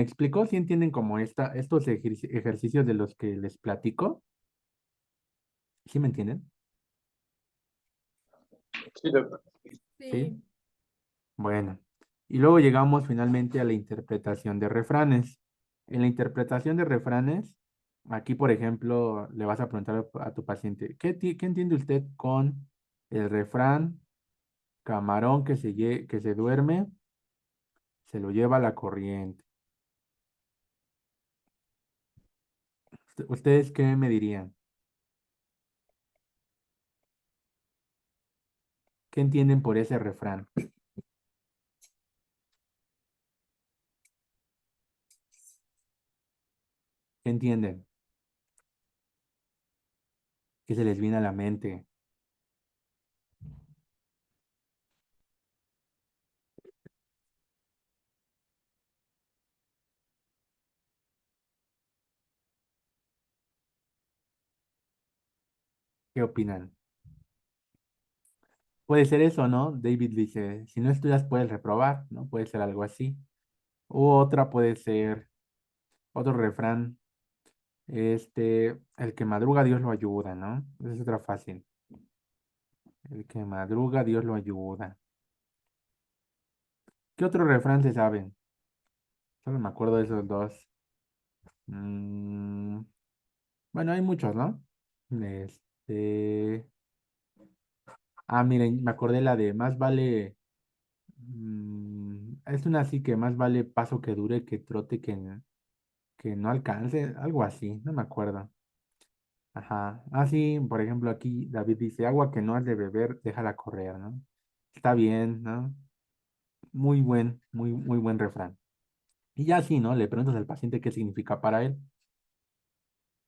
explicó si entienden como estos ejercicios de los que les platico? ¿Sí me entienden? Sí, doctor. Sí. Sí. Bueno, y luego llegamos finalmente a la interpretación de refranes. En la interpretación de refranes, aquí, por ejemplo, le vas a preguntar a tu paciente, ¿qué entiende usted con el refrán camarón que se duerme, se lo lleva la corriente? ¿Ustedes qué me dirían? ¿Qué entienden por ese refrán? ¿Qué entienden? ¿Qué se les viene a la mente? ¿Qué opinan? Puede ser eso, ¿no? David dice, si no estudias puedes reprobar, ¿no? Puede ser algo así. U otra puede ser, otro refrán, el que madruga Dios lo ayuda, ¿no? Esa es otra fácil. El que madruga Dios lo ayuda. ¿Qué otro refrán se saben? Solo me acuerdo de esos dos. Mm, bueno, hay muchos, ¿no? Este... Ah, miren, me acordé la de más vale... es una así que más vale paso que dure que trote que no alcance, algo así, no me acuerdo. Ajá. Ah, sí, por ejemplo, aquí David dice, agua que no has de beber, déjala correr, ¿no? Está bien, ¿no? Muy buen refrán. Y ya sí, ¿no? Le preguntas al paciente qué significa para él.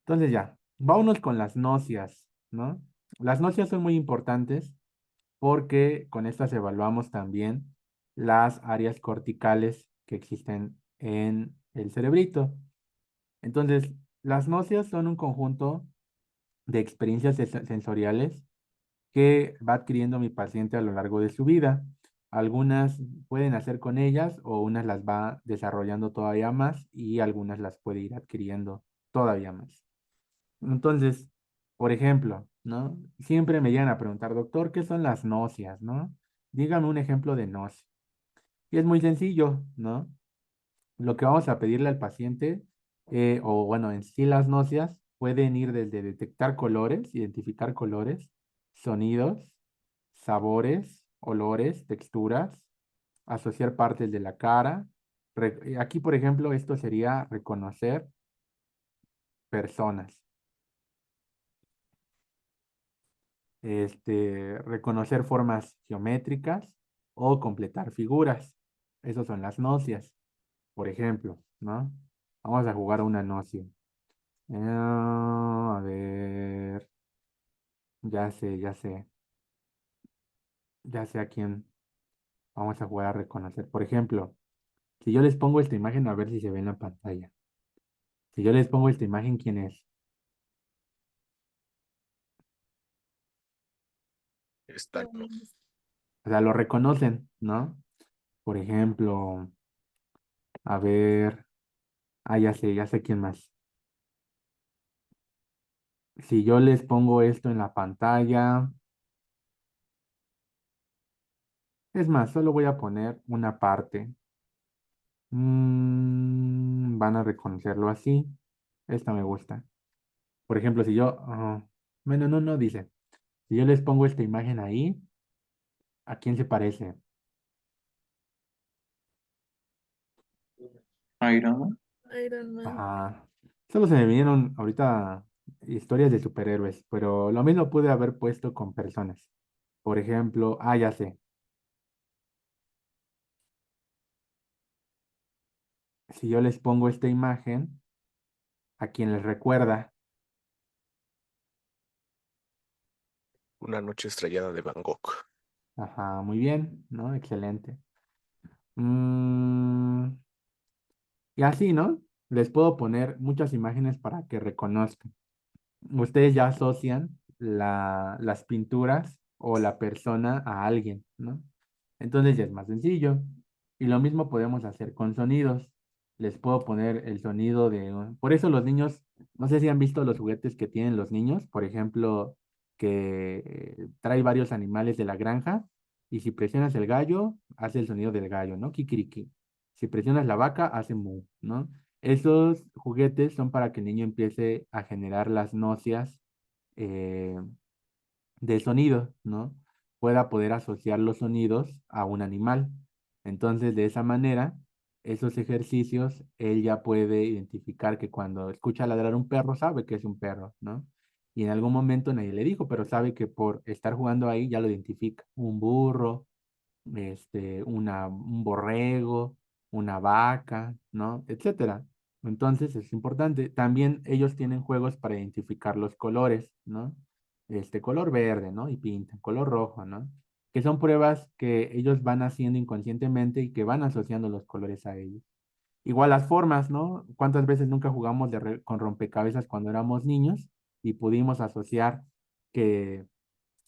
Entonces ya, vámonos con las nocias, ¿no? Las nocias son muy importantes porque con estas evaluamos también las áreas corticales que existen en el cerebrito. Entonces, las nocias son un conjunto de experiencias sensoriales que va adquiriendo mi paciente a lo largo de su vida. Algunas pueden hacer con ellas o unas las va desarrollando todavía más y algunas las puede ir adquiriendo todavía más. Entonces, por ejemplo, ¿no? Siempre me llegan a preguntar, doctor, ¿qué son las nocias, no? Dígame un ejemplo de nocia. Y es muy sencillo, ¿no? Lo que vamos a pedirle al paciente, o bueno, en sí las nocias pueden ir desde detectar colores, identificar colores, sonidos, sabores, olores, texturas, asociar partes de la cara. Aquí, por ejemplo, esto sería reconocer personas, reconocer formas geométricas o completar figuras. Esas son las nocias, por ejemplo, ¿no? Vamos a jugar a una nocia. A ver, ya sé a quién vamos a jugar a reconocer. Por ejemplo, si yo les pongo esta imagen, a ver si se ve en la pantalla. Si yo les pongo esta imagen, ¿quién es? Yo, Exacto. O sea, lo reconocen, ¿no? Por ejemplo, a ver, ya sé quién más. Si yo les pongo esto en la pantalla, es más, solo voy a poner una parte. Van a reconocerlo así. Esta me gusta. Por ejemplo, si yo, bueno, no dice. Si yo les pongo esta imagen ahí, ¿a quién se parece? Iron Man. Iron Man. Ajá. Solo se me vinieron ahorita historias de superhéroes, pero lo mismo pude haber puesto con personas. Por ejemplo, ya sé. Si yo les pongo esta imagen, ¿a quién les recuerda? Una noche estrellada de Van Gogh. Ajá, muy bien, ¿no? Excelente. Mm, y así, ¿no? Les puedo poner muchas imágenes para que reconozcan. Ustedes ya asocian las pinturas o la persona a alguien, ¿no? Entonces ya es más sencillo. Y lo mismo podemos hacer con sonidos. Les puedo poner el sonido de... Por eso los niños, no sé si han visto los juguetes que tienen los niños, por ejemplo, que trae varios animales de la granja y si presionas el gallo, hace el sonido del gallo, ¿no? Kikiriki. Si presionas la vaca, hace mu, ¿no? Esos juguetes son para que el niño empiece a generar las nocias eh, de sonido, ¿no? Pueda poder asociar los sonidos a un animal. Entonces, de esa manera, esos ejercicios, él ya puede identificar que cuando escucha ladrar un perro, sabe que es un perro, ¿no? Y en algún momento nadie le dijo, pero sabe que por estar jugando ahí ya lo identifica. Un burro, un borrego, una vaca, ¿no? Etcétera. Entonces es importante. También ellos tienen juegos para identificar los colores, ¿no? Color verde, ¿no? Y pintan, color rojo, ¿no? Que son pruebas que ellos van haciendo inconscientemente y que van asociando los colores a ellos. Igual las formas, ¿no? ¿Cuántas veces nunca jugamos con rompecabezas cuando éramos niños y pudimos asociar que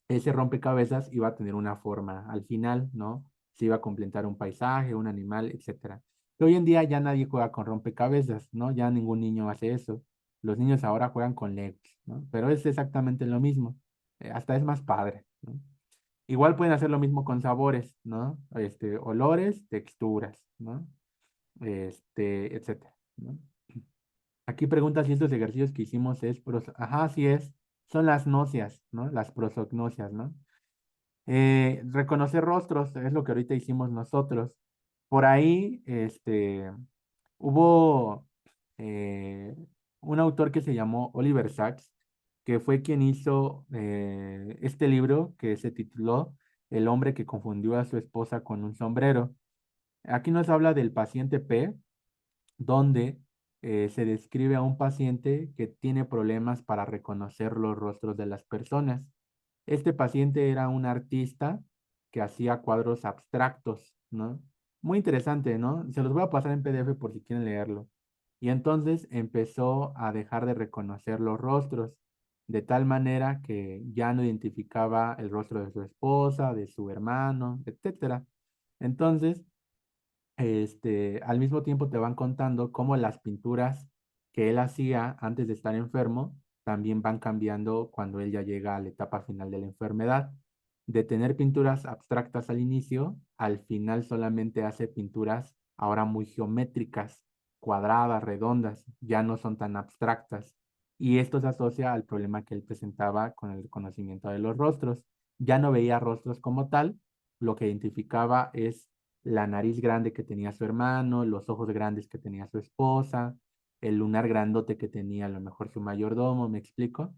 ese rompecabezas iba a tener una forma al final, ¿no? Se iba a completar un paisaje, un animal, etcétera. Pero hoy en día ya nadie juega con rompecabezas, ¿no? Ya ningún niño hace eso. Los niños ahora juegan con Legos, ¿no? Pero es exactamente lo mismo. Hasta es más padre, ¿no? Igual pueden hacer lo mismo con sabores, ¿no? Olores, texturas, ¿no? Etcétera, ¿no? Aquí pregunta si estos ejercicios que hicimos ajá, sí es, son las nocias, ¿no? Las prosognosias, ¿no? Reconocer rostros es lo que ahorita hicimos nosotros. Por ahí, hubo eh, un autor que se llamó Oliver Sacks, que fue quien hizo este libro que se tituló El hombre que confundió a su esposa con un sombrero. Aquí nos habla del paciente P, donde se describe a un paciente que tiene problemas para reconocer los rostros de las personas. Este paciente era un artista que hacía cuadros abstractos, ¿no? Muy interesante, ¿no? Se los voy a pasar en PDF por si quieren leerlo. Y entonces empezó a dejar de reconocer los rostros, de tal manera que ya no identificaba el rostro de su esposa, de su hermano, etcétera. Entonces, al mismo tiempo te van contando cómo las pinturas que él hacía antes de estar enfermo también van cambiando cuando él ya llega a la etapa final de la enfermedad. De tener pinturas abstractas al inicio, al final solamente hace pinturas ahora muy geométricas, cuadradas, redondas, ya no son tan abstractas. Y esto se asocia al problema que él presentaba con el reconocimiento de los rostros. Ya no veía rostros como tal, lo que identificaba es la nariz grande que tenía su hermano, los ojos grandes que tenía su esposa, el lunar grandote que tenía a lo mejor su mayordomo, ¿me explico?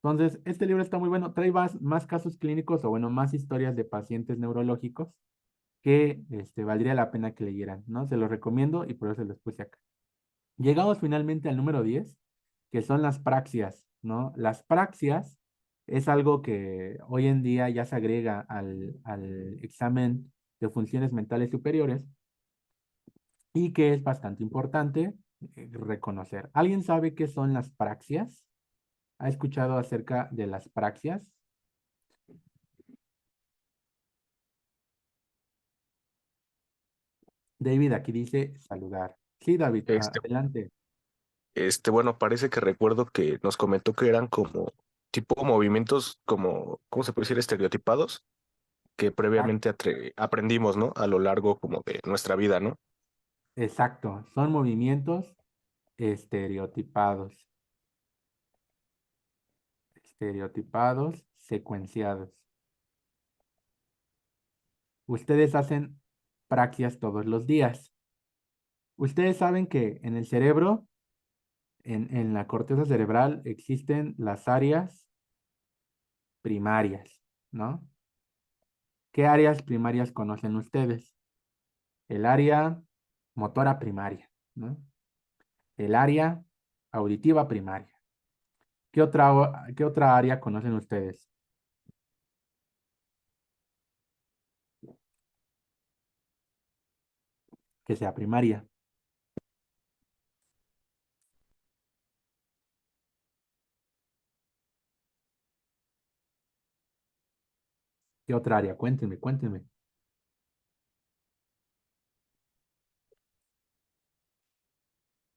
Entonces, este libro está muy bueno, trae más casos clínicos o bueno, más historias de pacientes neurológicos que valdría la pena que leyeran, ¿no? Se los recomiendo y por eso se los puse acá. Llegamos finalmente al número 10, que son las praxias, ¿no? Las praxias es algo que hoy en día ya se agrega al examen de funciones mentales superiores y que es bastante importante reconocer. ¿Alguien sabe qué son las praxias? ¿Ha escuchado acerca de las praxias? David aquí dice saludar. Sí, David, Este, adelante. bueno, parece que recuerdo que nos comentó que eran como tipo movimientos como, ¿cómo se puede decir? Estereotipados que Ah, previamente aprendimos, ¿no? A lo largo como de nuestra vida, ¿no? Exacto, son movimientos estereotipados. Estereotipados, secuenciados. Ustedes hacen praxias todos los días. Ustedes saben que en el cerebro, en la corteza cerebral, existen las áreas primarias, ¿no? ¿Qué áreas primarias conocen ustedes? El área motora primaria, ¿no? El área auditiva primaria. ¿Qué otra área conocen ustedes? Que sea primaria. ¿Qué otra área? Cuéntenme, cuéntenme.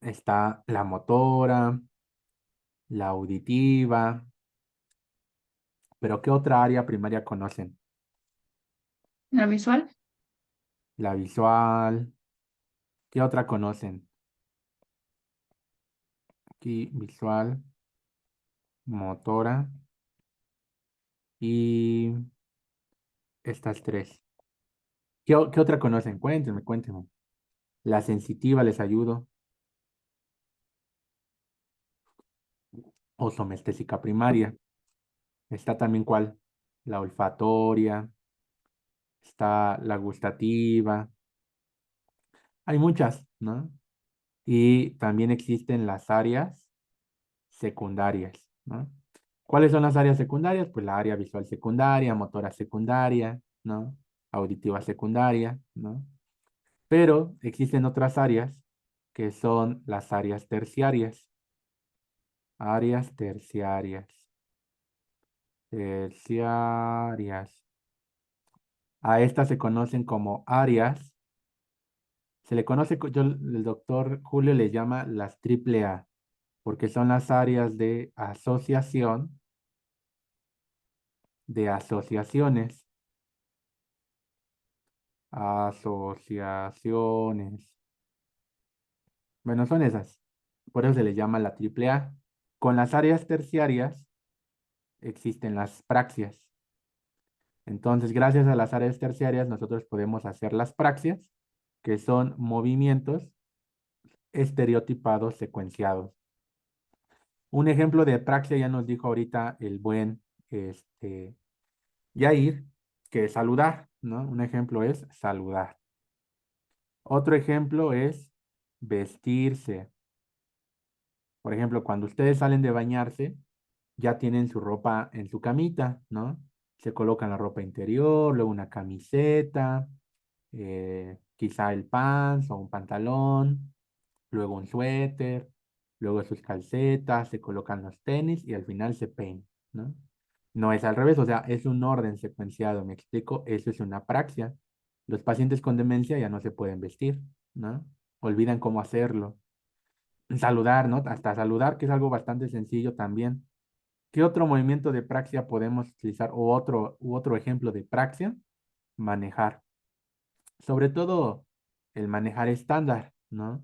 Está la motora, la auditiva, pero ¿qué otra área primaria conocen? ¿La visual? La visual. ¿Qué otra conocen? Aquí, visual, motora y estas tres. ¿Qué otra conocen? Cuéntenme, cuéntenme. La sensitiva, les ayudo. O somestésica primaria. Está también ¿cuál? La olfatoria, está la gustativa. Hay muchas, ¿no? Y también existen las áreas secundarias, ¿no? ¿Cuáles son las áreas secundarias? Pues la área visual secundaria, motora secundaria, ¿no? Auditiva secundaria, ¿no? Pero existen otras áreas que son las áreas terciarias. Áreas terciarias. Terciarias. A estas se conocen como áreas. Se le conoce, el doctor Julio le llama las triple A, porque son las áreas de asociaciones. Asociaciones. Bueno, son esas. Por eso se les llama la triple A. Con las áreas terciarias existen las praxias. Entonces, gracias a las áreas terciarias, nosotros podemos hacer las praxias, que son movimientos estereotipados secuenciados. Un ejemplo de praxia ya nos dijo ahorita el buen Yair, que es saludar, ¿no? Un ejemplo es saludar. Otro ejemplo es vestirse. Por ejemplo, cuando ustedes salen de bañarse, ya tienen su ropa en su camita, ¿no? Se colocan la ropa interior, luego una camiseta, quizá el pants o un pantalón, luego un suéter, luego sus calcetas, se colocan los tenis y al final se peinan, ¿no? No es al revés, o sea, es un orden secuenciado, ¿me explico? Eso es una praxia. Los pacientes con demencia ya no se pueden vestir, ¿no? Olvidan cómo hacerlo. Saludar, ¿no? Hasta saludar, que es algo bastante sencillo también. ¿Qué otro movimiento de praxia podemos utilizar o otro ejemplo de praxia? Manejar. Sobre todo el manejar estándar, ¿no?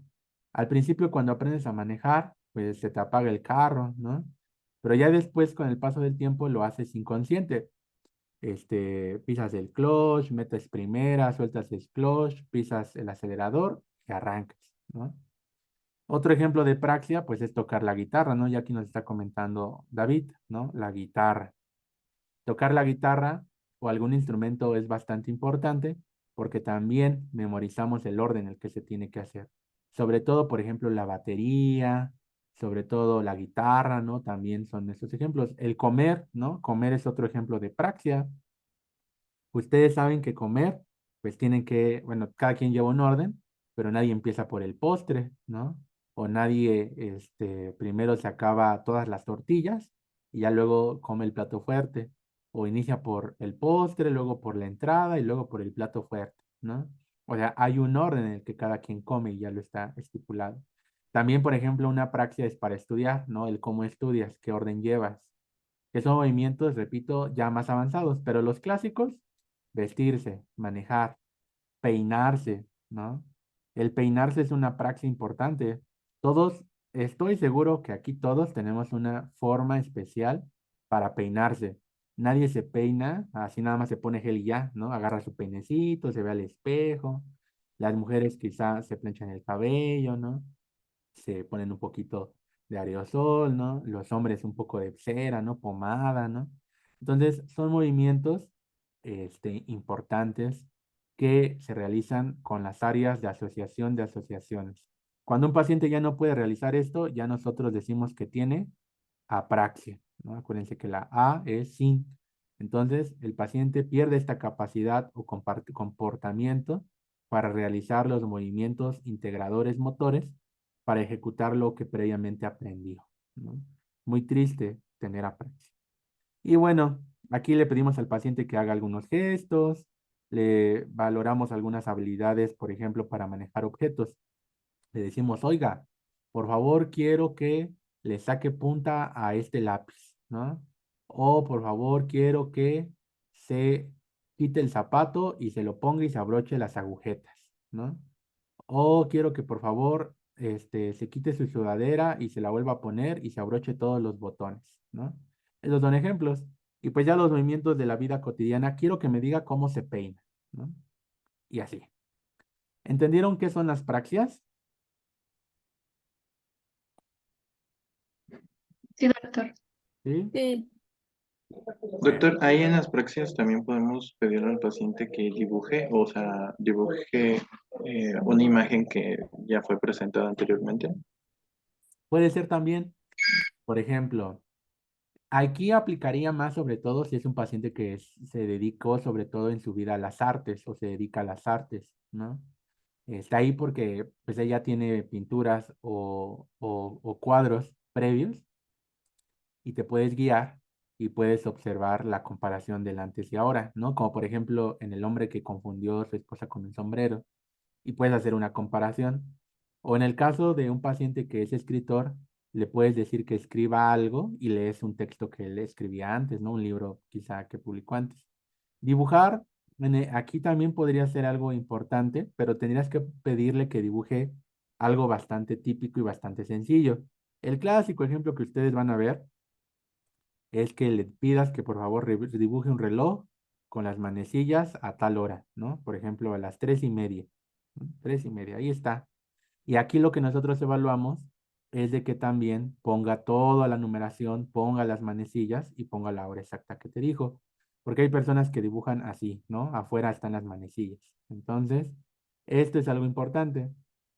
Al principio cuando aprendes a manejar, pues se te apaga el carro, ¿no? Pero ya después con el paso del tiempo lo haces inconsciente. Pisas el clutch, metes primera, sueltas el clutch, pisas el acelerador y arrancas, ¿no? Otro ejemplo de praxia, pues es tocar la guitarra, ¿no? Ya aquí nos está comentando David, ¿no? La guitarra. Tocar la guitarra o algún instrumento es bastante importante porque también memorizamos el orden en el que se tiene que hacer. Sobre todo, por ejemplo, la batería, sobre todo la guitarra, ¿no? También son estos ejemplos. El comer, ¿no? Comer es otro ejemplo de praxia. Ustedes saben que comer, pues tienen que, bueno, cada quien lleva un orden, pero nadie empieza por el postre, ¿no? O nadie, primero se acaba todas las tortillas y ya luego come el plato fuerte. O inicia por el postre, luego por la entrada y luego por el plato fuerte, ¿no? O sea, hay un orden en el que cada quien come y ya lo está estipulado. También, por ejemplo, una praxia es para estudiar, ¿no? El cómo estudias, qué orden llevas, que son movimientos, repito, ya más avanzados, pero los clásicos, vestirse, manejar, peinarse, ¿no? El peinarse es una praxis importante. Todos, estoy seguro que aquí todos tenemos una forma especial para peinarse. Nadie se peina, así nada más se pone gel y ya, ¿no? Agarra su peinecito, se ve al espejo. Las mujeres quizás se planchan el cabello, ¿no? Se ponen un poquito de aerosol, ¿no? Los hombres un poco de cera, ¿no? Pomada, ¿no? Entonces, son movimientos importantes que se realizan con las áreas de asociación de asociaciones. Cuando un paciente ya no puede realizar esto, ya nosotros decimos que tiene apraxia, ¿no? Acuérdense que la A es sin. Entonces, el paciente pierde esta capacidad o comportamiento para realizar los movimientos integradores motores para ejecutar lo que previamente aprendió, ¿no? Muy triste tener apraxia. Y bueno, aquí le pedimos al paciente que haga algunos gestos, le valoramos algunas habilidades, por ejemplo, para manejar objetos. Le decimos, oiga, por favor, quiero que le saque punta a este lápiz, ¿no? O por favor, quiero que se quite el zapato y se lo ponga y se abroche las agujetas, ¿no? O quiero que por favor, se quite su sudadera y se la vuelva a poner y se abroche todos los botones, ¿no? Esos son ejemplos. Y pues ya los movimientos de la vida cotidiana, quiero que me diga cómo se peina, ¿no? Y así. ¿Entendieron qué son las praxias? Sí, doctor. ¿Sí? Sí, Doctor, ahí en las praxias también podemos pedirle al paciente que dibuje, o sea, dibuje una imagen que ya fue presentada anteriormente. Puede ser también, por ejemplo, aquí aplicaría más sobre todo si es un paciente que se dedicó sobre todo en su vida a las artes o se dedica a las artes, ¿no? Está ahí porque pues ella tiene pinturas o cuadros previos y te puedes guiar y puedes observar la comparación del antes y ahora, ¿no? Como por ejemplo en el hombre que confundió a su esposa con un sombrero y puedes hacer una comparación. O en el caso de un paciente que es escritor, le puedes decir que escriba algo y lees un texto que él escribía antes, ¿no? Un libro quizá que publicó antes. Dibujar, aquí también podría ser algo importante, pero tendrías que pedirle que dibuje algo bastante típico y bastante sencillo. El clásico ejemplo que ustedes van a ver es que le pidas que por favor dibuje un reloj con las manecillas a tal hora, ¿no? Por ejemplo, a las 3:30, ¿no? 3:30, ahí está. Y aquí lo que nosotros evaluamos es de que también ponga toda la numeración, ponga las manecillas y ponga la hora exacta que te dijo. Porque hay personas que dibujan así, ¿no? Afuera están las manecillas. Entonces, esto es algo importante.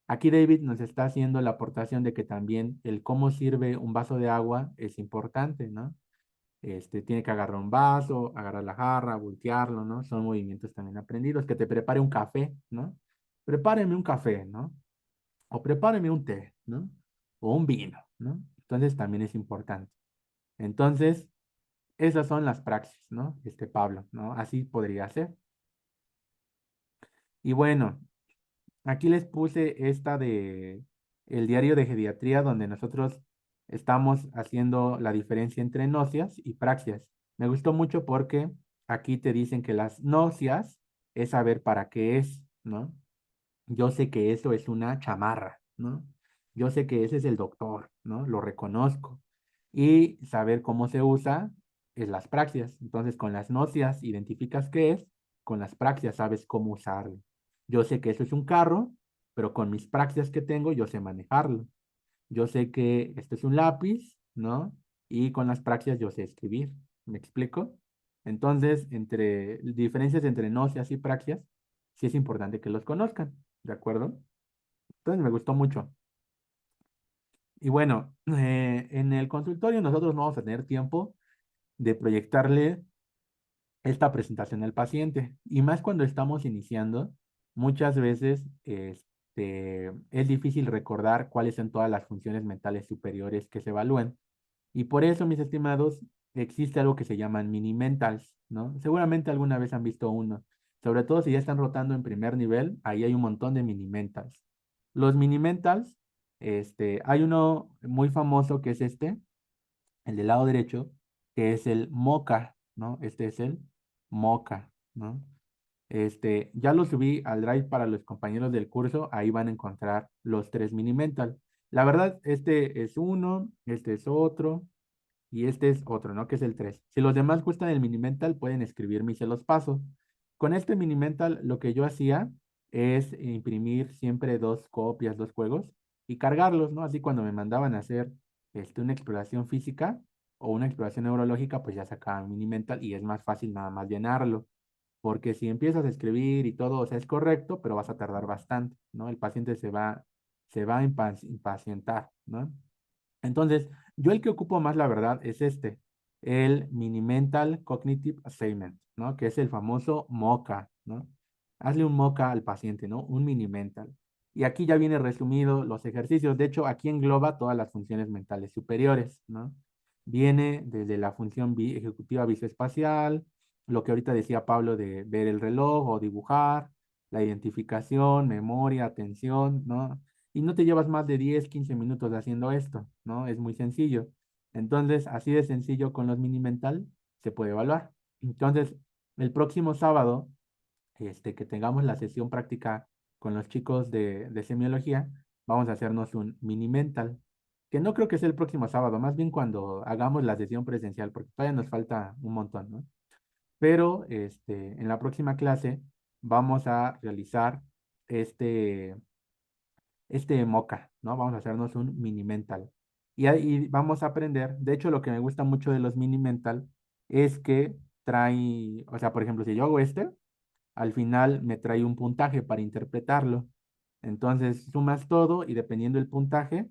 Aquí David nos está haciendo la aportación de que también el cómo sirve un vaso de agua es importante, ¿no? Tiene que agarrar un vaso, agarrar la jarra, voltearlo, ¿no? Son movimientos también aprendidos. Que te prepare un café, ¿no? Prepáreme un café, ¿no? O prepáreme un té, ¿no? O un vino, ¿no? Entonces también es importante. Entonces, esas son las praxis, ¿no? Pablo, ¿no? Así podría ser. Y bueno, aquí les puse esta de el diario de geriatría donde nosotros estamos haciendo la diferencia entre nocias y praxias. Me gustó mucho porque aquí te dicen que las nocias es saber para qué es, ¿no? Yo sé que eso es una chamarra, ¿no? Yo sé que ese es el doctor, ¿no? Lo reconozco. Y saber cómo se usa es las praxias. Entonces, con las nocias identificas qué es, con las praxias sabes cómo usarlo. Yo sé que eso es un carro, pero con mis praxias que tengo, yo sé manejarlo. Yo sé que esto es un lápiz, ¿no? Y con las praxias yo sé escribir. ¿Me explico? Entonces, entre diferencias entre nocias y praxias, sí es importante que los conozcan, ¿de acuerdo? Entonces me gustó mucho. Y bueno, en el consultorio nosotros no vamos a tener tiempo de proyectarle esta presentación al paciente. Y más cuando estamos iniciando, muchas veces es difícil recordar cuáles son todas las funciones mentales superiores que se evalúan. Y por eso, mis estimados, existe algo que se llaman mini mentals, ¿no? Seguramente alguna vez han visto uno. Sobre todo si ya están rotando en primer nivel, ahí hay un montón de mini mentals. Los mini mentals, hay uno muy famoso que es el del lado derecho, que es el MOCA, ¿no? Este es el MOCA, ¿no? Ya lo subí al Drive para los compañeros del curso, ahí van a encontrar los 3 mini mental. La verdad, este es uno, este es otro y este es otro, ¿no? Que es el 3. Si los demás gustan el mini mental, pueden escribirme y se los paso. Con este mini mental, lo que yo hacía es imprimir siempre 2 copias, 2 juegos y cargarlos, ¿no? Así cuando me mandaban a hacer una exploración física o una exploración neurológica, pues ya sacaba mini mental y es más fácil nada más llenarlo. Porque si empiezas a escribir y todo, o sea, es correcto, pero vas a tardar bastante, ¿no? El paciente se va a impacientar, ¿no? Entonces, yo el que ocupo más, la verdad, es el Mini Mental Cognitive Assessment, ¿no? Que es el famoso MOCA, ¿no? Hazle un MOCA al paciente, ¿no? Un Mini Mental. Y aquí ya viene resumido los ejercicios. De hecho, aquí engloba todas las funciones mentales superiores, ¿no? Viene desde la función ejecutiva visoespacial, lo que ahorita decía Pablo de ver el reloj o dibujar, la identificación, memoria, atención, ¿no? Y no te llevas más de 10, 15 minutos haciendo esto, ¿no? Es muy sencillo. Entonces, así de sencillo con los mini mental se puede evaluar. Entonces, el próximo sábado, que tengamos la sesión práctica con los chicos de semiología, vamos a hacernos un mini mental, que no creo que sea el próximo sábado, más bien cuando hagamos la sesión presencial, porque todavía nos falta un montón, ¿no? Pero en la próxima clase vamos a realizar este, MOCA, ¿no? Vamos a hacernos un mini mental. Y ahí vamos a aprender, de hecho lo que me gusta mucho de los mini mental es que trae, o sea, por ejemplo, si yo hago al final me trae un puntaje para interpretarlo. Entonces sumas todo y dependiendo del puntaje,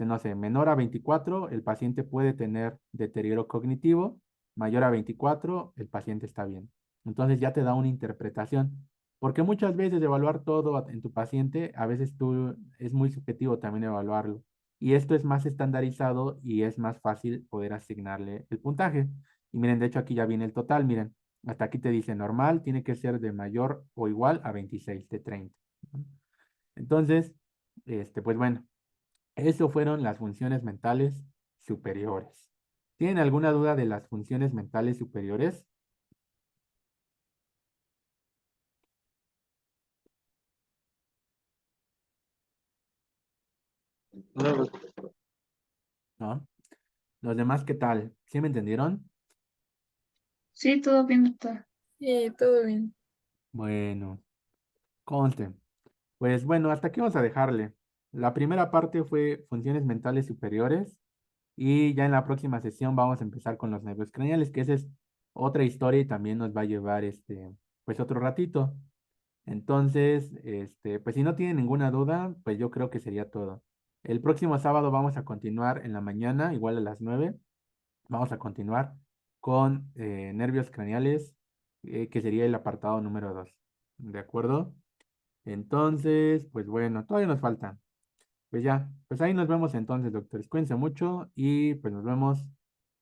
no sé, menor a 24, el paciente puede tener deterioro cognitivo, mayor a 24, el paciente está bien. Entonces ya te da una interpretación. Porque muchas veces evaluar todo en tu paciente, a veces es muy subjetivo también evaluarlo. Y esto es más estandarizado y es más fácil poder asignarle el puntaje. Y miren, de hecho aquí ya viene el total, miren. Hasta aquí te dice normal, tiene que ser de mayor o igual a 26 de 30, ¿no? Entonces, pues bueno, eso fueron las funciones mentales superiores. ¿Tienen alguna duda de las funciones mentales superiores? No, ¿No? ¿Los demás qué tal? ¿Sí me entendieron? Sí, todo bien, doctor. Sí, todo bien. Bueno, conste. Pues bueno, hasta aquí vamos a dejarle. La primera parte fue funciones mentales superiores y ya en la próxima sesión vamos a empezar con los nervios craneales, que esa es otra historia y también nos va a llevar pues otro ratito. Entonces, pues si no tienen ninguna duda, pues yo creo que sería todo. El próximo sábado vamos a continuar en la mañana, igual a las 9. Vamos a continuar con nervios craneales, que sería el apartado número 2. ¿De acuerdo? Entonces, pues bueno, todavía nos falta. Pues ya, pues ahí nos vemos entonces, doctores. Cuídense mucho y pues nos vemos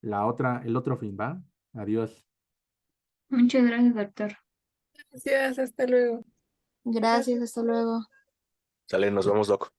el otro fin, ¿va? Adiós. Muchas gracias, doctor. Gracias, hasta luego. Gracias, hasta luego. Sale, nos vemos, Doc.